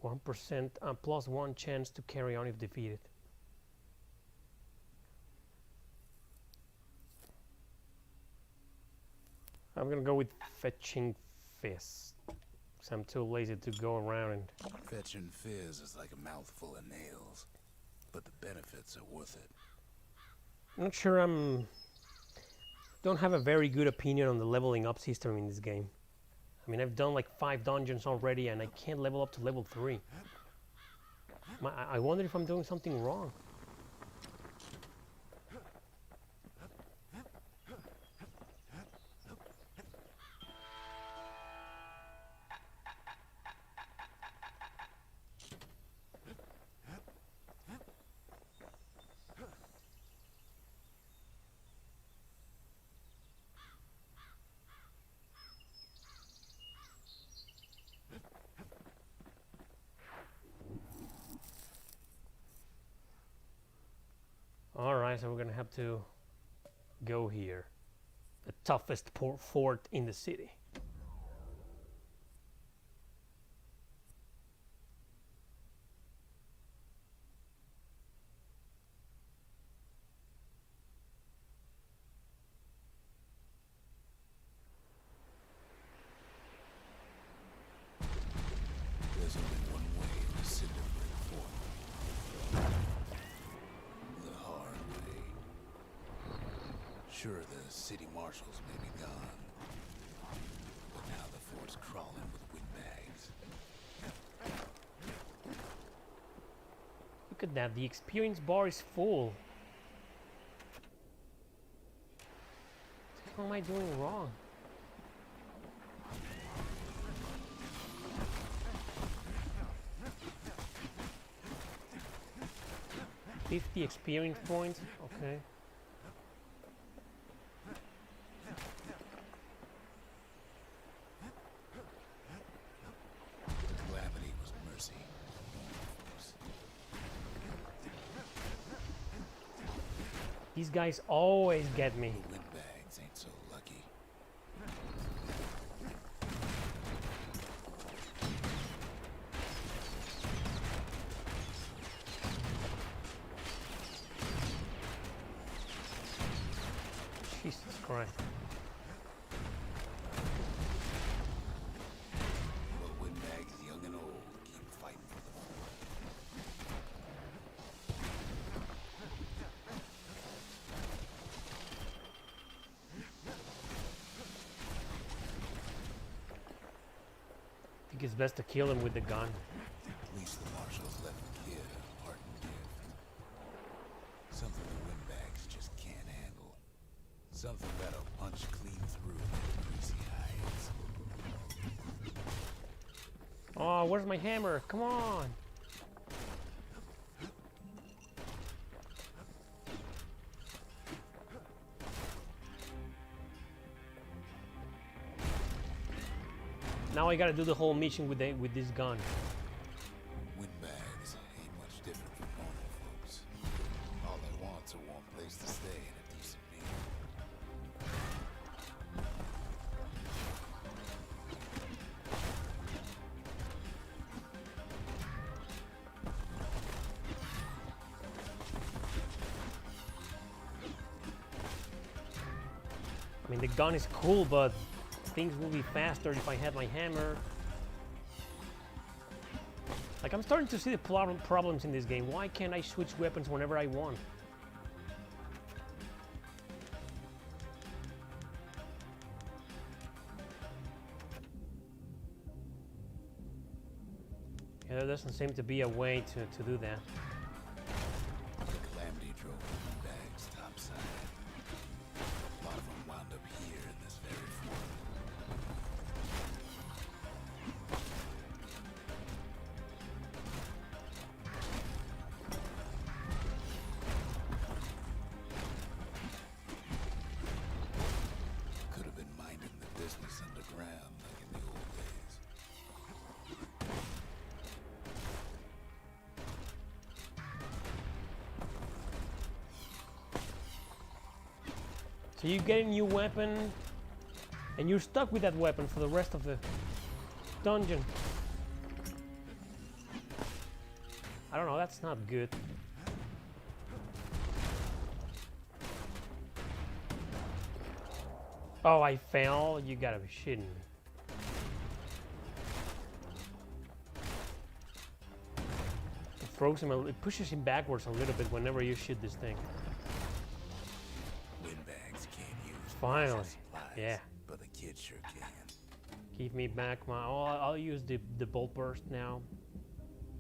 1% plus 1 chance to carry on if defeated. I'm gonna go with fetching fist, because I'm too lazy to go around and... Fetching fizz is like a mouthful of nails, but the benefits are worth it. I'm not sure don't have a very good opinion on the leveling up system in this game. I mean, I've done like 5 dungeons already and I can't level up to level 3. I wonder if I'm doing something wrong. Alright, so we're gonna have to go here. The toughest fort in the city. There's only one way to Cinderbrick Fort. The hard way. Sure, the city marshals may be gone, but now the fort's crawling with windbags. Look at that, the experience bar is full. What am I doing wrong? $50 experience points, okay. The calamity was mercy. These guys always get me. The windbags ain't so lucky. Jesus Christ. But windbags, young and old, keep fighting for the fort. I think it's best to kill them with the gun. At least the marshals left the kid a parting gift. Something the windbags just can't handle. Something that'll punch clean through their greasy hides. Oh, where's my hammer? Come on! Now I gotta do the whole mission with this gun. Windbags ain't much different from normal folks. All they want's a warm place to stay and a decent meal. I mean, the gun is cool, but things will be faster if I had my hammer. Like, I'm starting to see the problems in this game. Why can't I switch weapons whenever I want? Yeah, there doesn't seem to be a way to do that. The calamity drove the windbags topside. A lot of them wound up here in this very fort. Could have been minding the business underground like in the old days. So you get a new weapon, and you're stuck with that weapon for the rest of the dungeon. I don't know, that's not good. Oh, I fell? You gotta be shitting me. It throws him, it pushes him backwards a little bit whenever you shoot this thing. Windbags can't use Finally, supplies, yeah. but the kid sure can. Give me back my, oh, I'll use the bolt burst now.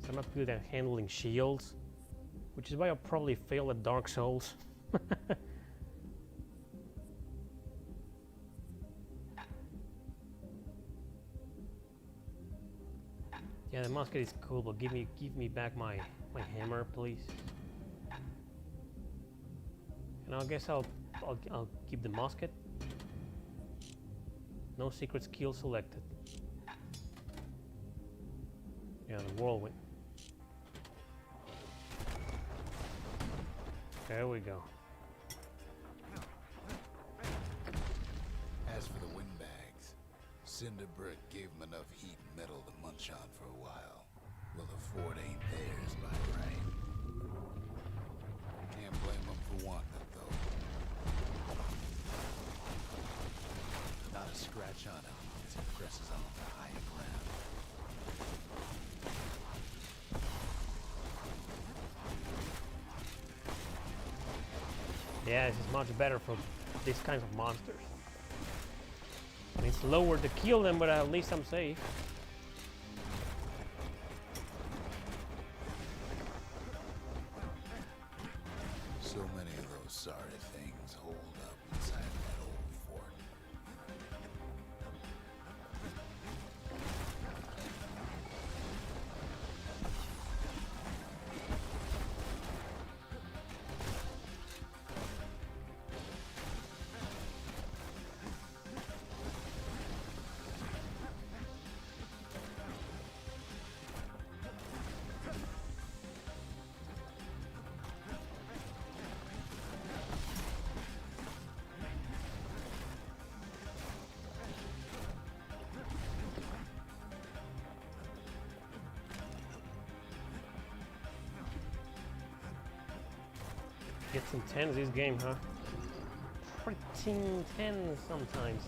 So I'm not good at handling shields, which is why I'll probably fail at Dark Souls. Yeah, the musket is cool, but give me back my hammer, please. And I guess I'll keep the musket. No secret skill selected. Yeah, the whirlwind. There we go. As for the windbags, Cinder Brick gave them enough heat and metal to munch on for a while. Well, the fort ain't theirs by right. Can't blame them for wanting it, though. Not a scratch on him as he presses on to higher ground. Yeah, this is much better for these kinds of monsters. I mean, it's lower to kill them, but at least I'm safe. So many of those sorry things hold up inside that old fort. Gets intense this game, huh? Pretty intense sometimes.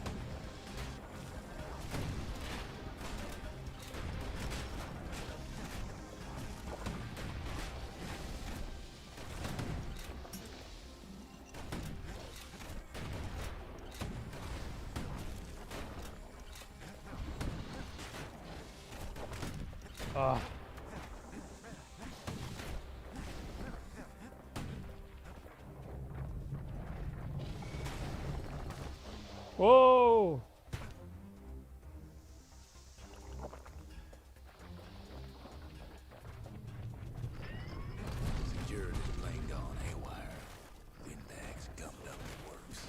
Ah. Whoa! Security's plain gone haywire. Windbags gummed up the works.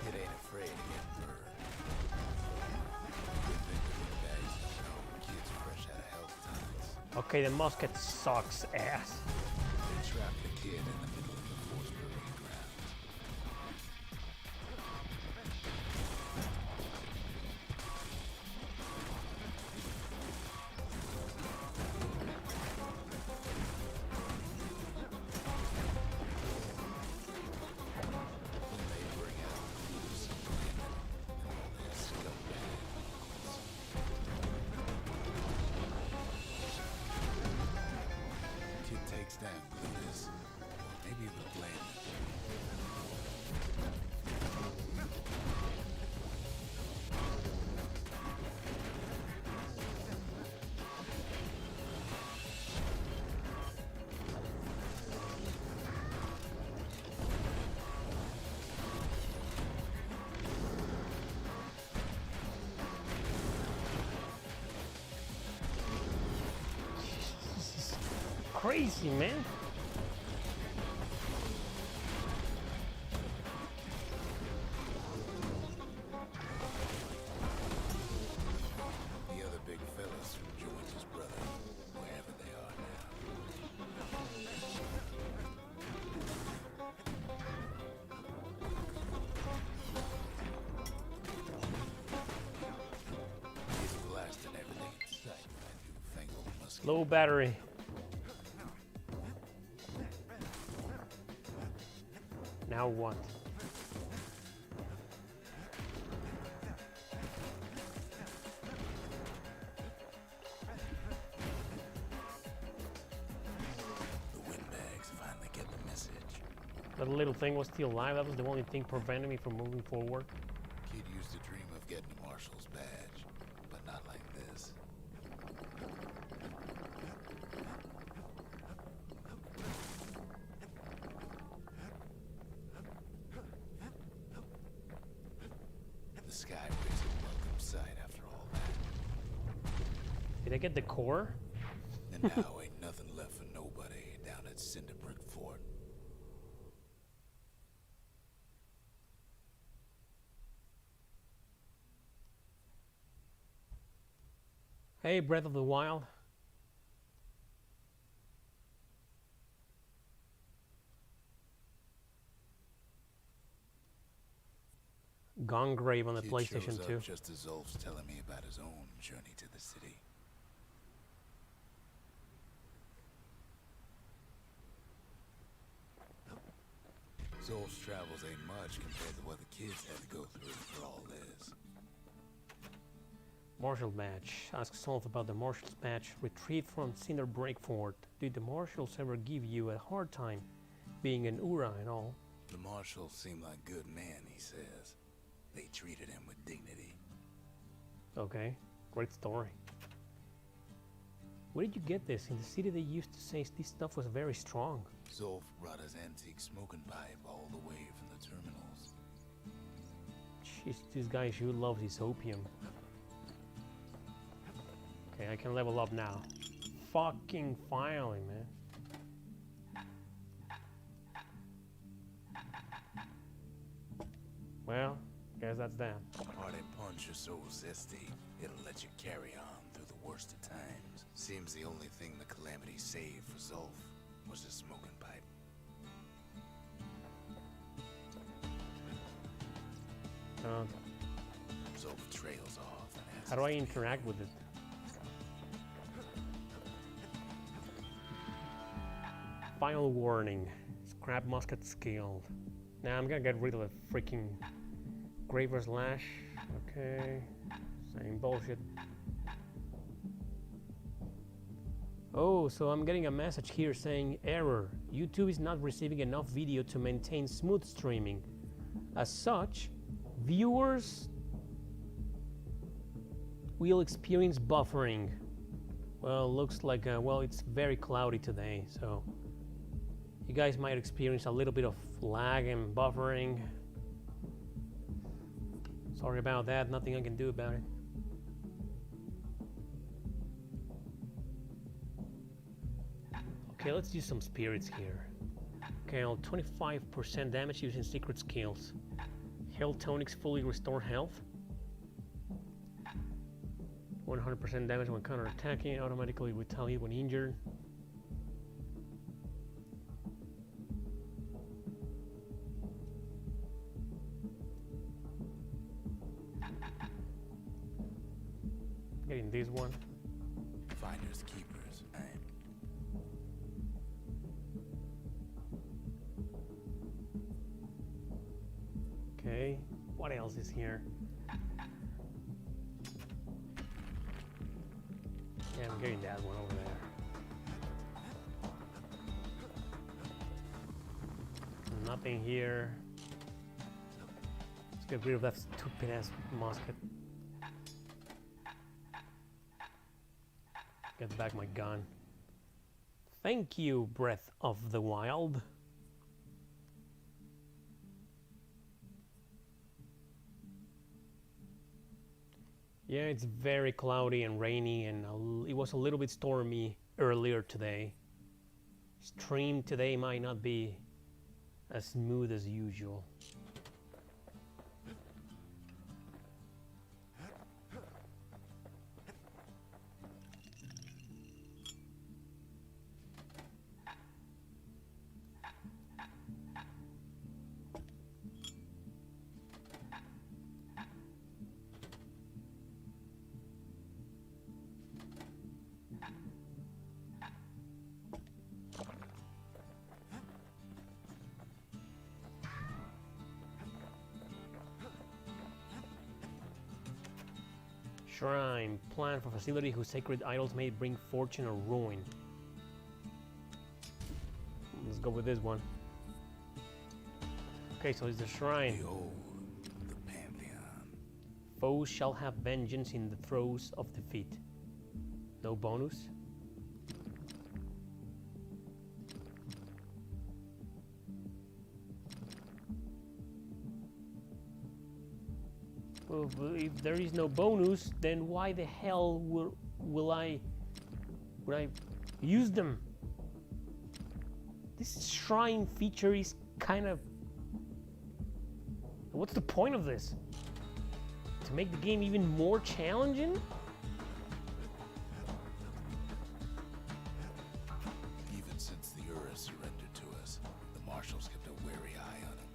It ain't afraid to get burned. Good thing the windbags know kids fresh out of health times. Okay, the musket sucks ass. They trapped the kid in the middle of the force parade grounds. When they bring out the fools and women and all their scumbag uncles. Kid takes down Glutus. Maybe it was Landon. This is crazy, man. Low battery. Now what? The windbags finally get the message. That little thing was still alive. That was the only thing preventing me from moving forward. Kid used to dream of getting a marshal's badge, but not like this. The sky was a welcome sight after all that. Did I get the core? And now ain't nothing left for nobody down at Cinderbrick Fort. Hey, Breath of the Wild. Gongrave on the Kid PlayStation shows 2. up just as Zolf's telling me about his own journey to the city. Zolf's travels ain't much compared to what the kids had to go through for all this. Marshal Badge. Ask Solve about the Marshal's Badge retrieved from Cinderbreak Fort. Did the Marshals ever give you a hard time being an Ura and all? The marshals seem like good men, he says. They treated him with dignity. Okay, great story. Where did you get this? In the city they used to say this stuff was very strong. Zolf brought his antique smoking pipe all the way from the terminals. Jeez, this guy sure loves his opium. Okay, I can level up now. Fucking finally, man. Well, guess that's that. Hearty punch is so zesty, it'll let you carry on through the worst of times. Seems the only thing the Calamity saved for Zolf was his smoking pipe. Zolf trails off and asks How do I to be interact with it? Final warning. Scrap musket scaled. Now I'm gonna get rid of the freaking Graver's Lash. Okay. Same bullshit. Oh, so I'm getting a message here saying error. YouTube is not receiving enough video to maintain smooth streaming. As such, viewers will experience buffering. Well, looks like, well, it's very cloudy today, so you guys might experience a little bit of lag and buffering. Sorry about that, nothing I can do about it. Okay, let's use some spirits here. Okay, I'll 25% damage using secret skills. Health tonics fully restore health. 100% damage when counter-attacking, automatically retaliate when injured. Getting this one. Finders keepers. Okay, what else is here? Yeah, I'm getting that one over there. Nothing here. Let's get rid of that stupid ass musket. Get back my gun. Thank you, Breath of the Wild. Yeah, it's very cloudy and rainy, and it was a little bit stormy earlier today. Stream today might not be as smooth as usual. Shrine. Plan for facility whose sacred idols may bring fortune or ruin. Let's go with this one. Okay, so it's the shrine. Behold, the Pantheon. Foes shall have vengeance in the throes of defeat. No bonus. Well, if there is no bonus, then why the hell would I use them? This shrine feature is kind of... What's the point of this? To make the game even more challenging? Even since the Ura surrendered to us, the Marshals kept a wary eye on him.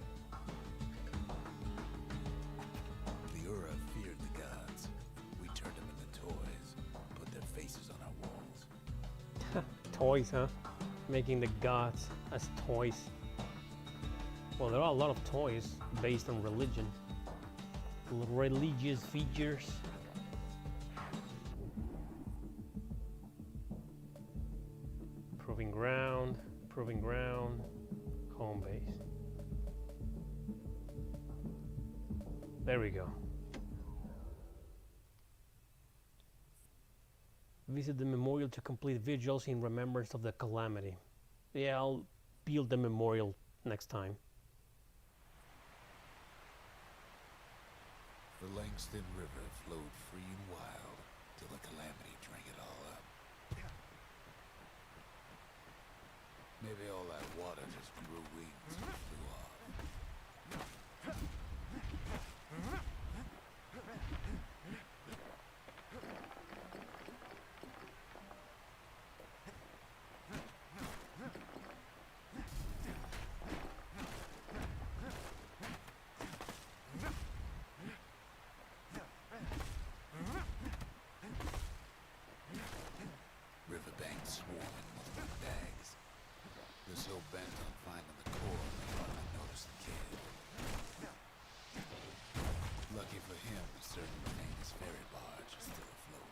The Ura feared the gods. We turned them into toys, put their faces on our walls. Toys, huh? Making the gods as toys. Well, there are a lot of toys based on religion. Religious features. Proving ground, home base. There we go. Visit the memorial to complete vigils in remembrance of the calamity. Yeah, I'll build the memorial next time. The Langston River flowed free and wild till the calamity drank it all up. Maybe all that water just grew wings and flew off. Riverbanks swarming with big bags. They're so bent on finding the core they hardly notice the kid. Lucky for him, a certain famous ferry barge is still afloat.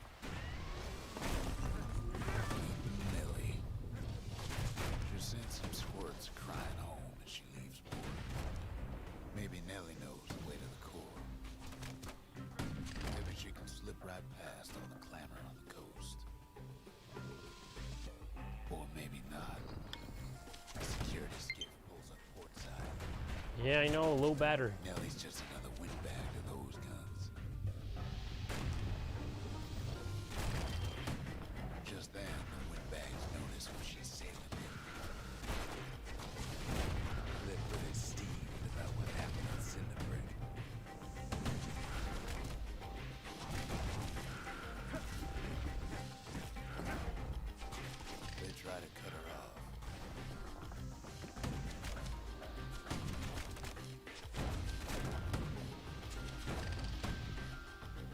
Nellie. She sends some squirts crying home as she leaves port. Maybe Nellie knows the way to the core. Maybe she can slip right past all the clamor on the coast. Or maybe not. A security skiff pulls up port side. Yeah, I know, low battery. Nellie's just another windbag to those guns. Just then, the windbags notice who she's sailing with. Lip-really steamed about what happened at Cinderbrick. They try to cut her off.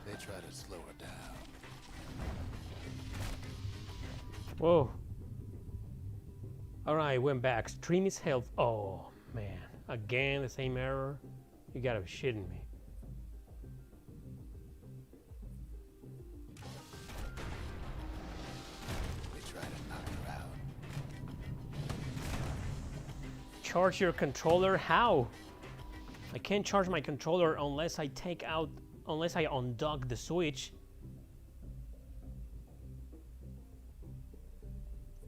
They try to slow her down. Whoa. Alright, went back. Stream is health. Oh, man. Again, the same error? You gotta be shitting me. They try to knock her out. Charge your controller? How? I can't charge my controller unless I undock the switch.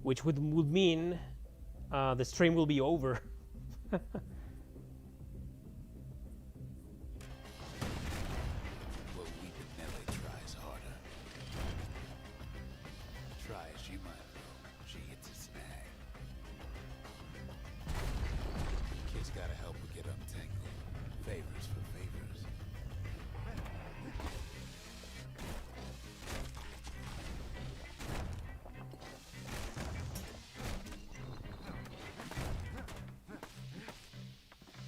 Which would mean the stream will be over. Well, weeping Nellie tries harder. Try as she might, though, she hits a snag. Kid's gotta help her get untangled. Favors for favors.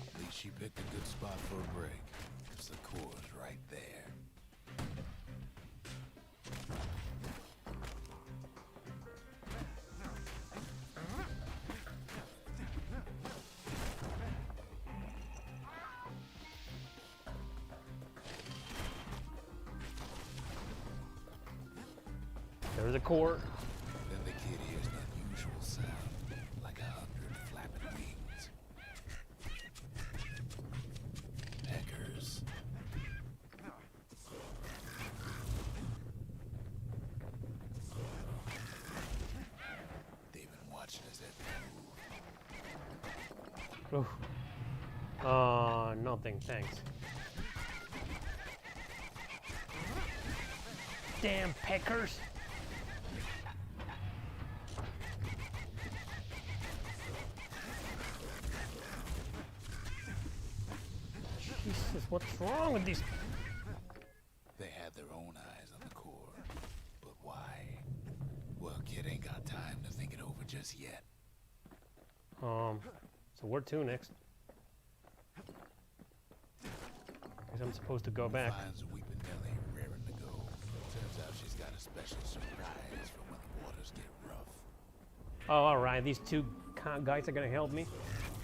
At least she picked a good spot for a break, 'cause the core's right there. There's a core. Then the kid hears an unusual sound, like 100 flapping wings. Peckers. They've been watching us every move. Oof. Nothing, thanks. Damn peckers! Jesus, what's wrong with these? They had their own eyes on the core. But why? Well, kid ain't got time to think it over just yet. So where to next? Because I'm supposed to go back. Finds Weeping Nelly raring to go. Turns out she's got a special surprise for when the waters get rough. Oh, alright, these two guys are gonna help me.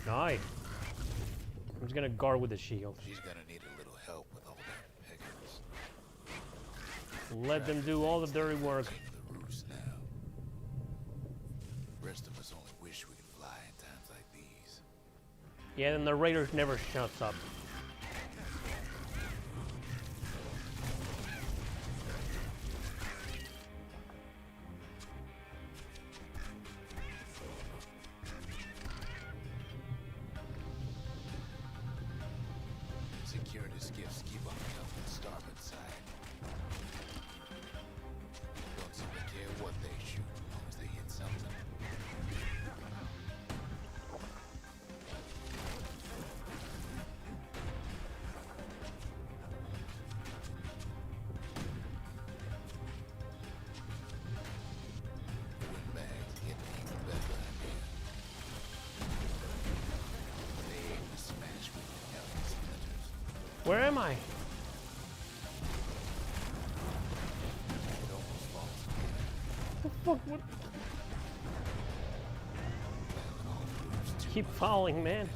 Nice. I'm just gonna guard with the shield. She's gonna need a little help with all that peckers. Let them do all the dirty work. King of the roost now. Rest of us only wish we could fly in times like these. Yeah, the narrator never shuts up. Security skiffs keep on coming on the starboard side. Don't seem to care what they shoot as long as they hit something. The windbags getting even better than here. They aim to smash with the Nelly splinters. Where am I? It almost falls together. The fuck? What? Landing on roofs too Keep much. falling, man.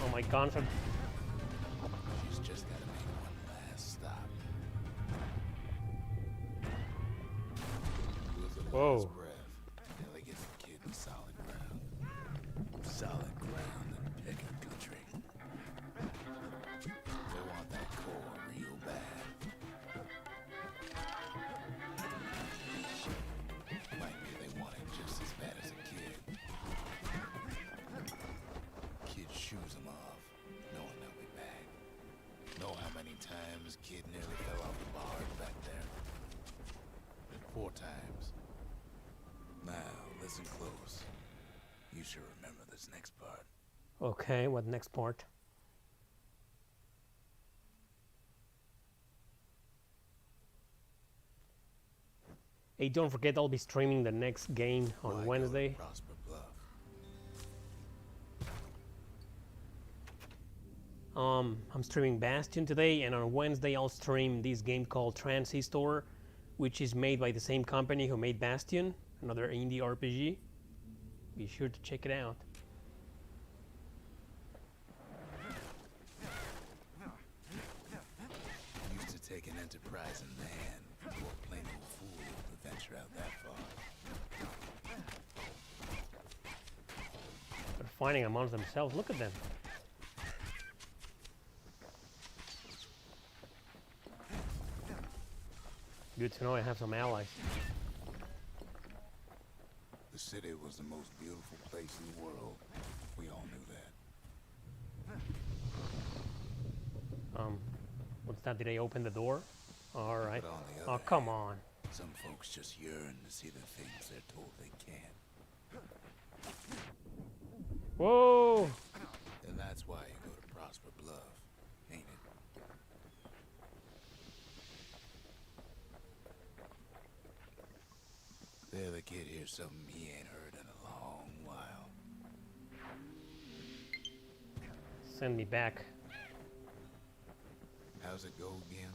Oh my guns are... She's just gotta make one last stop. With a Whoa. last breath, Nelly gets the kid in solid ground. Solid ground in picking country. They want that core real bad. Might be they want it just as bad as a kid. Kid shoos them off, knowing they'll be back. Know how many times kid nearly fell off the bars back there? 4 times. Now, listen close. You should remember this next part. Okay, what next part? Hey, don't forget I'll be streaming the next game Why on go to Wednesday. Prosper Bluff? I'm streaming Bastion today, and on Wednesday I'll stream this game called Transistor, which is made by the same company who made Bastion, another indie RPG. Be sure to check it out. Used to take an enterprising man or a plain old fool to venture out that far. They're fighting amongst themselves. Look at them. Good to know I have some allies. The city was the most beautiful place in the world. We all knew that. What's that? Did I open the door? All right. But on the Oh, other come hand, on. some folks just yearn to see the things they're told they can't. Whoa! And that's why you go to Prosper Bluff, ain't it? There the kid hears something he ain't heard in a long while. Send me back. How's it go again?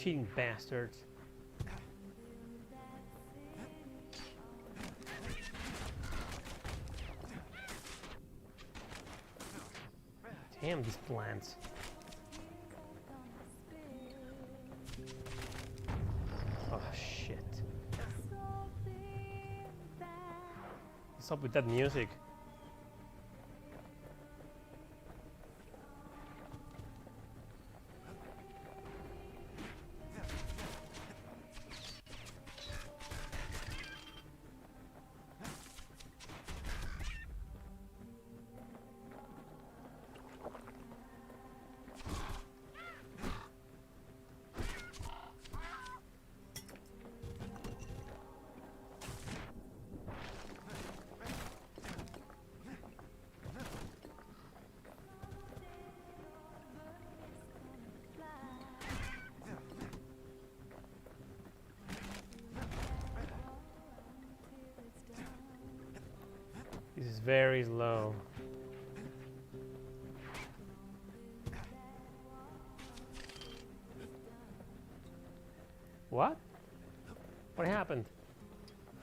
cheating bastards. Damn these plants. Oh shit. What's up with that music? This is very slow. What? What happened?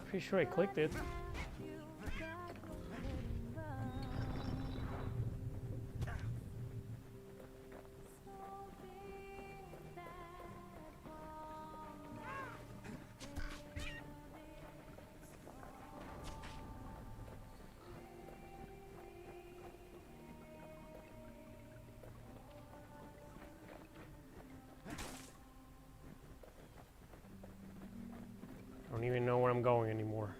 Pretty sure I clicked it. I don't even know where I'm going anymore.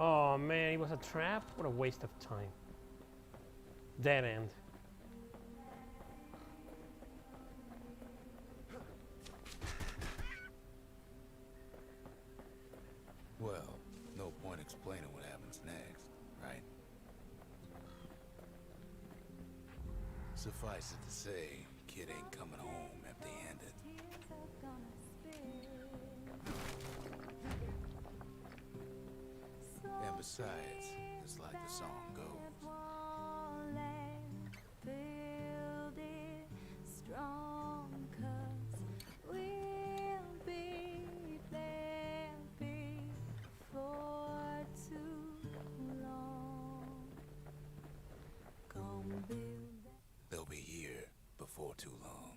Oh man, it was a trap? What a waste of time. Dead end. Well, no point explaining what happens next, right? Suffice it to say, kid ain't coming home empty-handed. And besides, it's like the song goes. They'll be here before too long.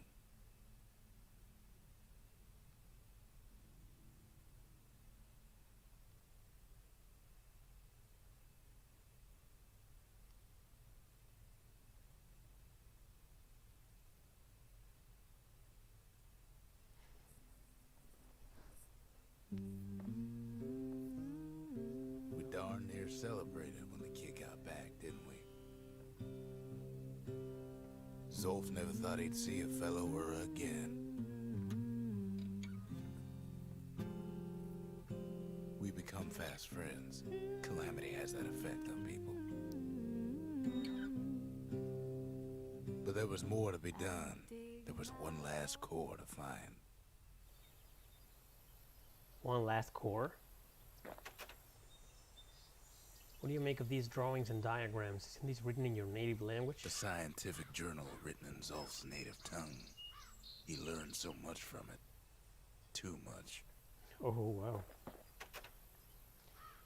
We darn near celebrated when the kid got back, didn't we? Zolf never thought he'd see a fellow or again. We become fast friends. Calamity has that effect on people. But there was more to be done. There was one last core to find. One last core. What do you make of these drawings and diagrams? Isn't this written in your native language? A scientific journal written in Zolf's native tongue. He learned so much from it. Too much. Oh, wow.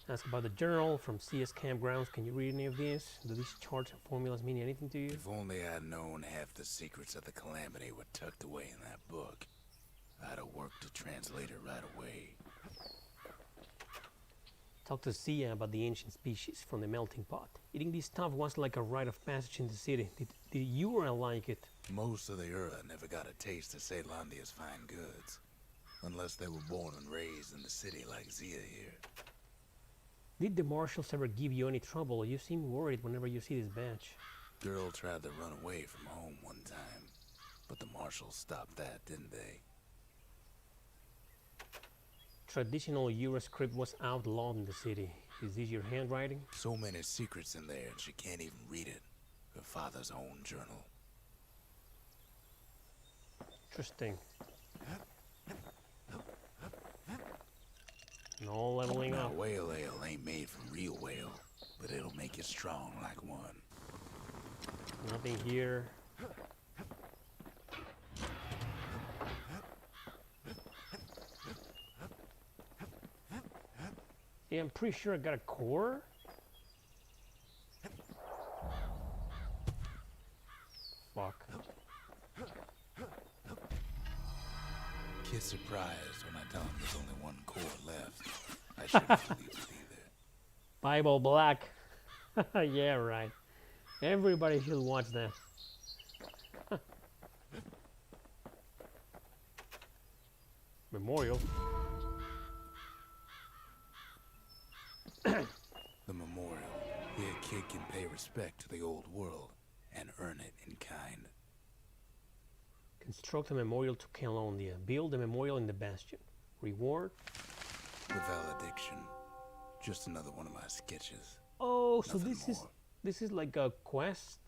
Ask about the journal from CS campgrounds. Can you read any of these? Do these charts and formulas mean anything to you? If only I'd known half the secrets of the Calamity were tucked away in that book. I'd have worked to translate it right away. Talk to Sia about the ancient species from the melting pot. Eating this stuff was like a rite of passage in the city. Did you like it? Most of the Ura never got a taste of Caelondia's fine goods. Unless they were born and raised in the city like Zia here. Did the marshals ever give you any trouble? You seem worried whenever you see this badge. Girl tried to run away from home one time, but the marshals stopped that, didn't they? Traditional Euroscript was outlawed in the city. Is this your handwriting? So many secrets in there, and she can't even read it. Her father's own journal. Interesting. No leveling Now, up. whale ale ain't made from real whale, but it'll make you strong like one. Nothing here. Yeah, I'm pretty sure I got a core. Fuck. Kid's surprised when I tell him there's only one core left. I shouldn't believe it either. Bible Black. Yeah, right. Everybody should watch that. Memorial. The memorial. Here a kid can pay respect to the old world and earn it in kind. Construct a memorial to Calonia. Build a memorial in the Bastion. Reward. The valediction. Just another one of my sketches. Oh, so Nothing this is like a quest.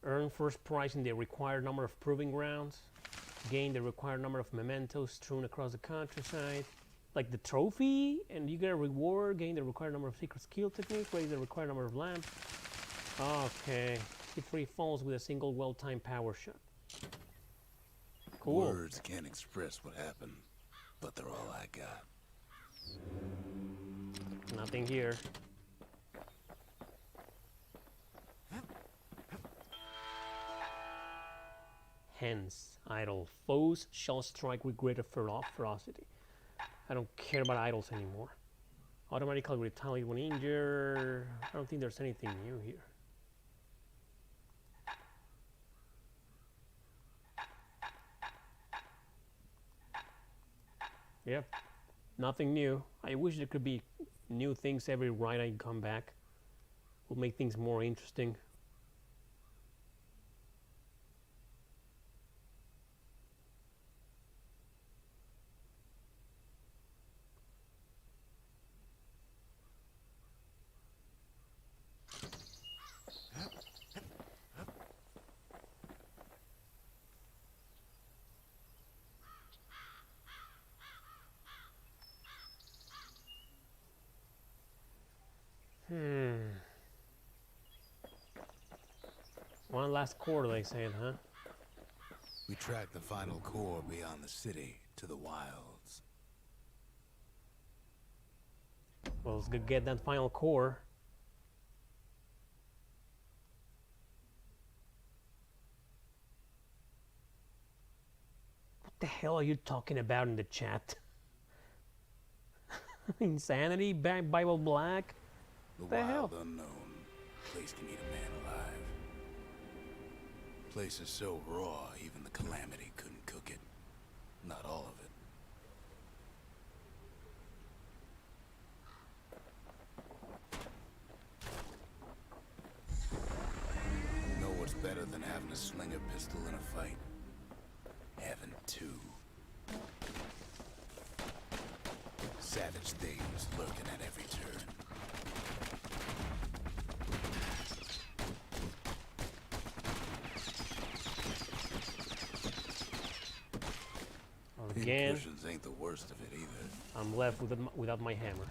Earn first prize in the required number of proving grounds. Gain the required number of mementos strewn across the countryside. Like the trophy, and you get a reward. Gain the required number of secret skill techniques. Raise the required number of lamps. Okay. Hit 3 falls with a single well-timed power shot. Cool. Words can't express what happened, but they're all I got. Nothing here. Hence, idle. Foes shall strike with greater ferocity. I don't care about idols anymore. Automatically retaliate when injured. I don't think there's anything new here. Yep, nothing new. I wish there could be new things every ride I come back. Will make things more interesting. One last core, they said, huh? We tracked the final core beyond the city to the wilds. Well, let's go get that final core. What the hell are you talking about in the chat? Insanity? Bible Black? The The hell? wild unknown. Place can eat a man alive. Place is so raw, even the calamity couldn't cook it. Not all of it. You know what's better than having a slinger pistol in a fight? Having two. Savage things lurking at every turn. Again, Cushions ain't the worst of it either. I'm left without my hammer.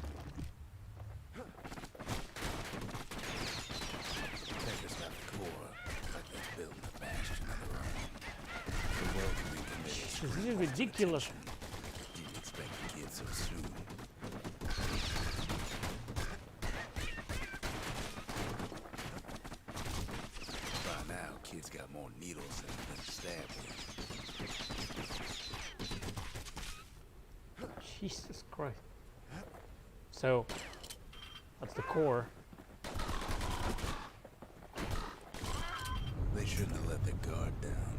Takers got the core, like they're building a bastion of their own. The world can be committed. This is ridiculous. Didn't expect the kid so soon. By now, kids got more needles than stab wounds. Jesus Christ. So, that's the core. They shouldn't have let their guard down.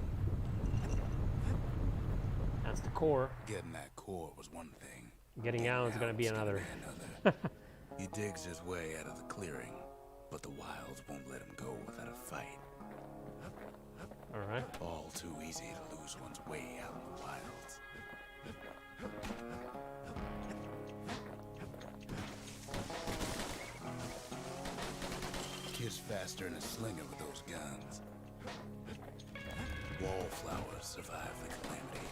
That's the core. Getting that core was one thing. Getting out is gonna be It's another. another. He digs his way out of the clearing, but the wilds won't let him go without a fight. Alright. All too easy to lose one's way out in the wilds. Kid's faster than a slinger with those guns. Wallflowers survive the calamity.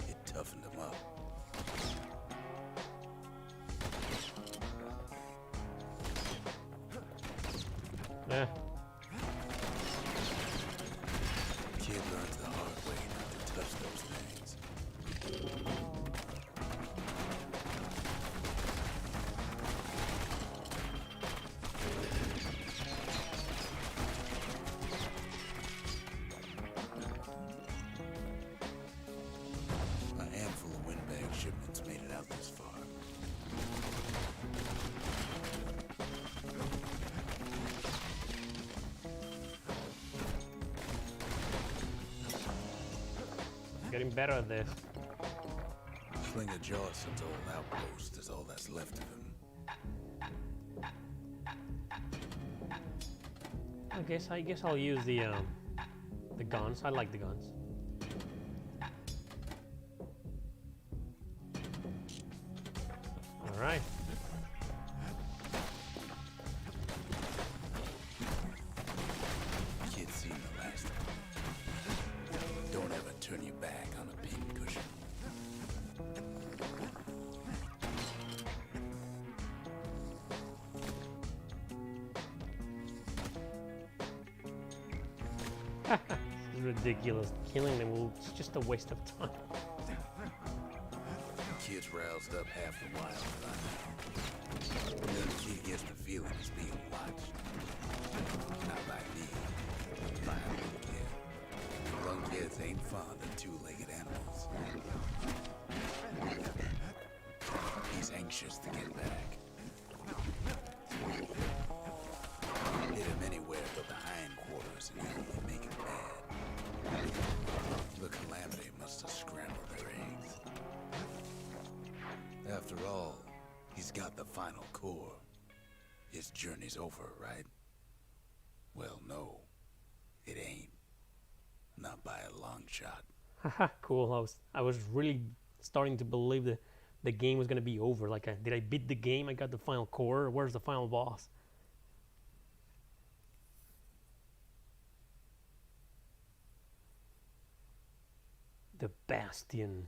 It toughened him up. Yeah. Kid learns the hard way not to touch those things. A handful of windbag shipments made it out this far. Getting better at this. Slinger Jawson's old outpost is all that's left of him. I guess I'll use the guns. I like the guns. All right. Kid's seen the last of him. Don't ever turn your back on a pin cushion. This is ridiculous. Killing them will it's just a waste of time. Kid's roused up half the wild by now. And then the kid gets the feeling he's being watched. Not by me, but by a little kid. Young kids ain't fond of two-legged animals. He's anxious to get back. Hit him anywhere but the hindquarters and he'll only make him mad. The calamity must have scrambled their eggs. After all, he's got the final core. His journey's over, right? Well, no, it ain't. Not by a long shot. Haha, cool. I was really starting to believe that the game was gonna be over. Like, did I beat the game? I got the final core. Where's the final boss? The Bastion.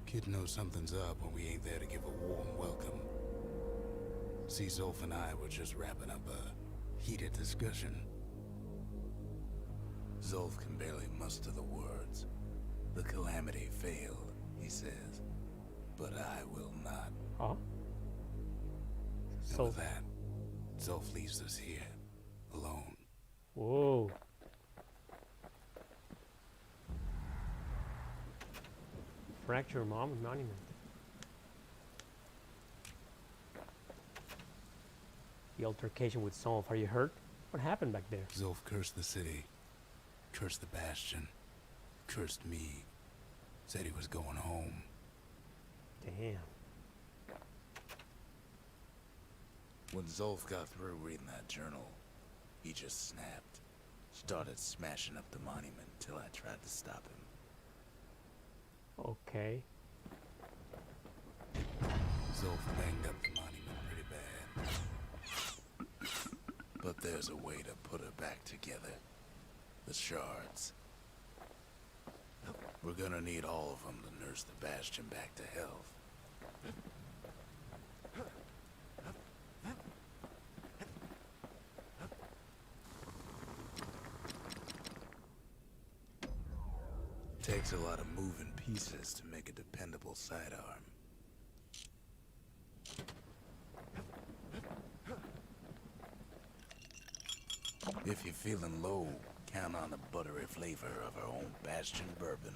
Kid knows something's up when we ain't there to give a warm welcome. See, Zolf and I were just wrapping up a heated discussion. Zolf can barely muster the words. The calamity failed, he says. But I will not. Huh? And So, with that, Zolf leaves us here, alone. whoa. Fracture monument. The altercation with Solve. Are you hurt? What happened back there? Zolf cursed the city, cursed the Bastion, cursed me. Said he was going home. Damn. When Zolf got through reading that journal, he just snapped. Started smashing up the monument till I tried to stop him. Okay. Zolf banged up the monument pretty bad. But there's a way to put her back together. The shards. We're gonna need all of them to nurse the Bastion back to health. Takes a lot of moving pieces to make a dependable sidearm. If you're feeling low, count on the buttery flavor of our own Bastion bourbon.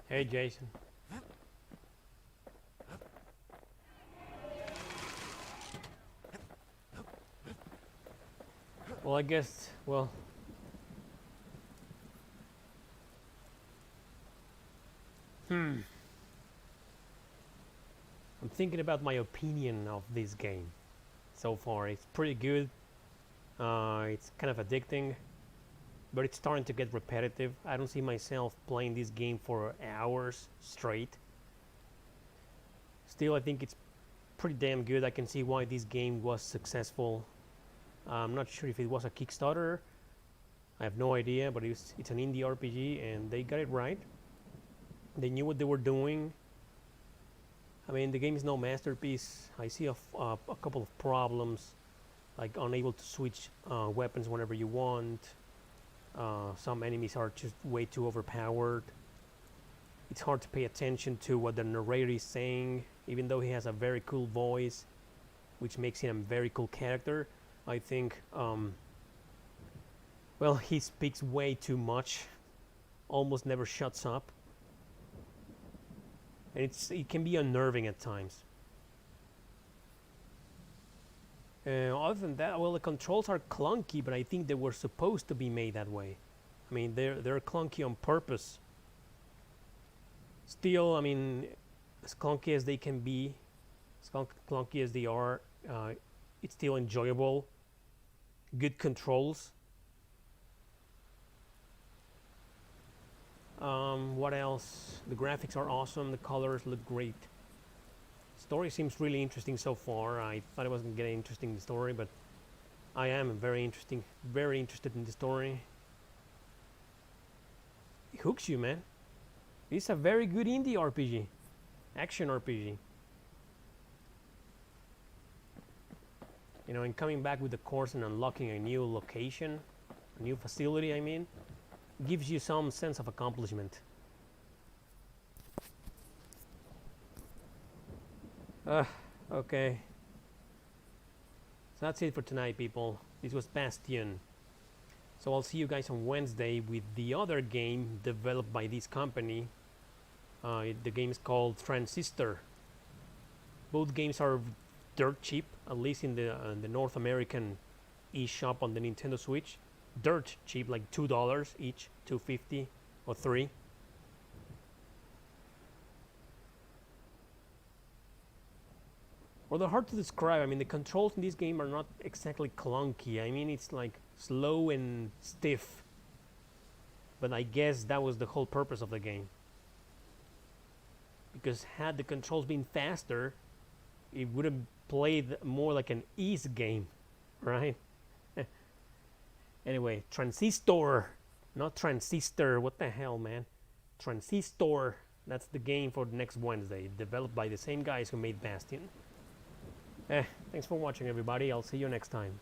Hey, Jason. Well, I guess, well... I'm thinking about my opinion of this game so far. It's pretty good. It's kind of addicting, but it's starting to get repetitive. I don't see myself playing this game for hours straight. Still, I think it's pretty damn good. I can see why this game was successful. I'm not sure if it was a Kickstarter. I have no idea, but it's an indie RPG and they got it right. They knew what they were doing. I mean, the game is no masterpiece. I see a couple of problems, like unable to switch weapons whenever you want. Some enemies are just way too overpowered. It's hard to pay attention to what the narrator is saying, even though he has a very cool voice, which makes him a very cool character. I think, well, he speaks way too much, almost never shuts up. And it can be unnerving at times. Other than that, well, the controls are clunky, but I think they were supposed to be made that way. I mean, they're clunky on purpose. Still, I mean, as clunky as they can be, as clunky as they are, it's still enjoyable. Good controls. What else? The graphics are awesome. The colors look great. Story seems really interesting so far. I thought it wasn't getting interesting in the story, but I am very interested in the story. It hooks you, man. It's a very good indie RPG, action RPG. You know, and coming back with the course and unlocking a new location, a new facility, I mean, gives you some sense of accomplishment. Okay. So that's it for tonight, people. This was Bastion. So I'll see you guys on Wednesday with the other game developed by this company. The game is called Transistor. Both games are dirt cheap, at least in the North American eShop on the Nintendo Switch. Dirt cheap, like $2 each, $2.50 or $3. Well, they're hard to describe. I mean, the controls in this game are not exactly clunky. I mean, it's like slow and stiff. But I guess that was the whole purpose of the game. Because had the controls been faster, it would have played more like an ease game, right? Anyway, Transistor, not Transistor. What the hell, man? Transistor. That's the game for next Wednesday, developed by the same guys who made Bastion. Thanks for watching, everybody. I'll see you next time.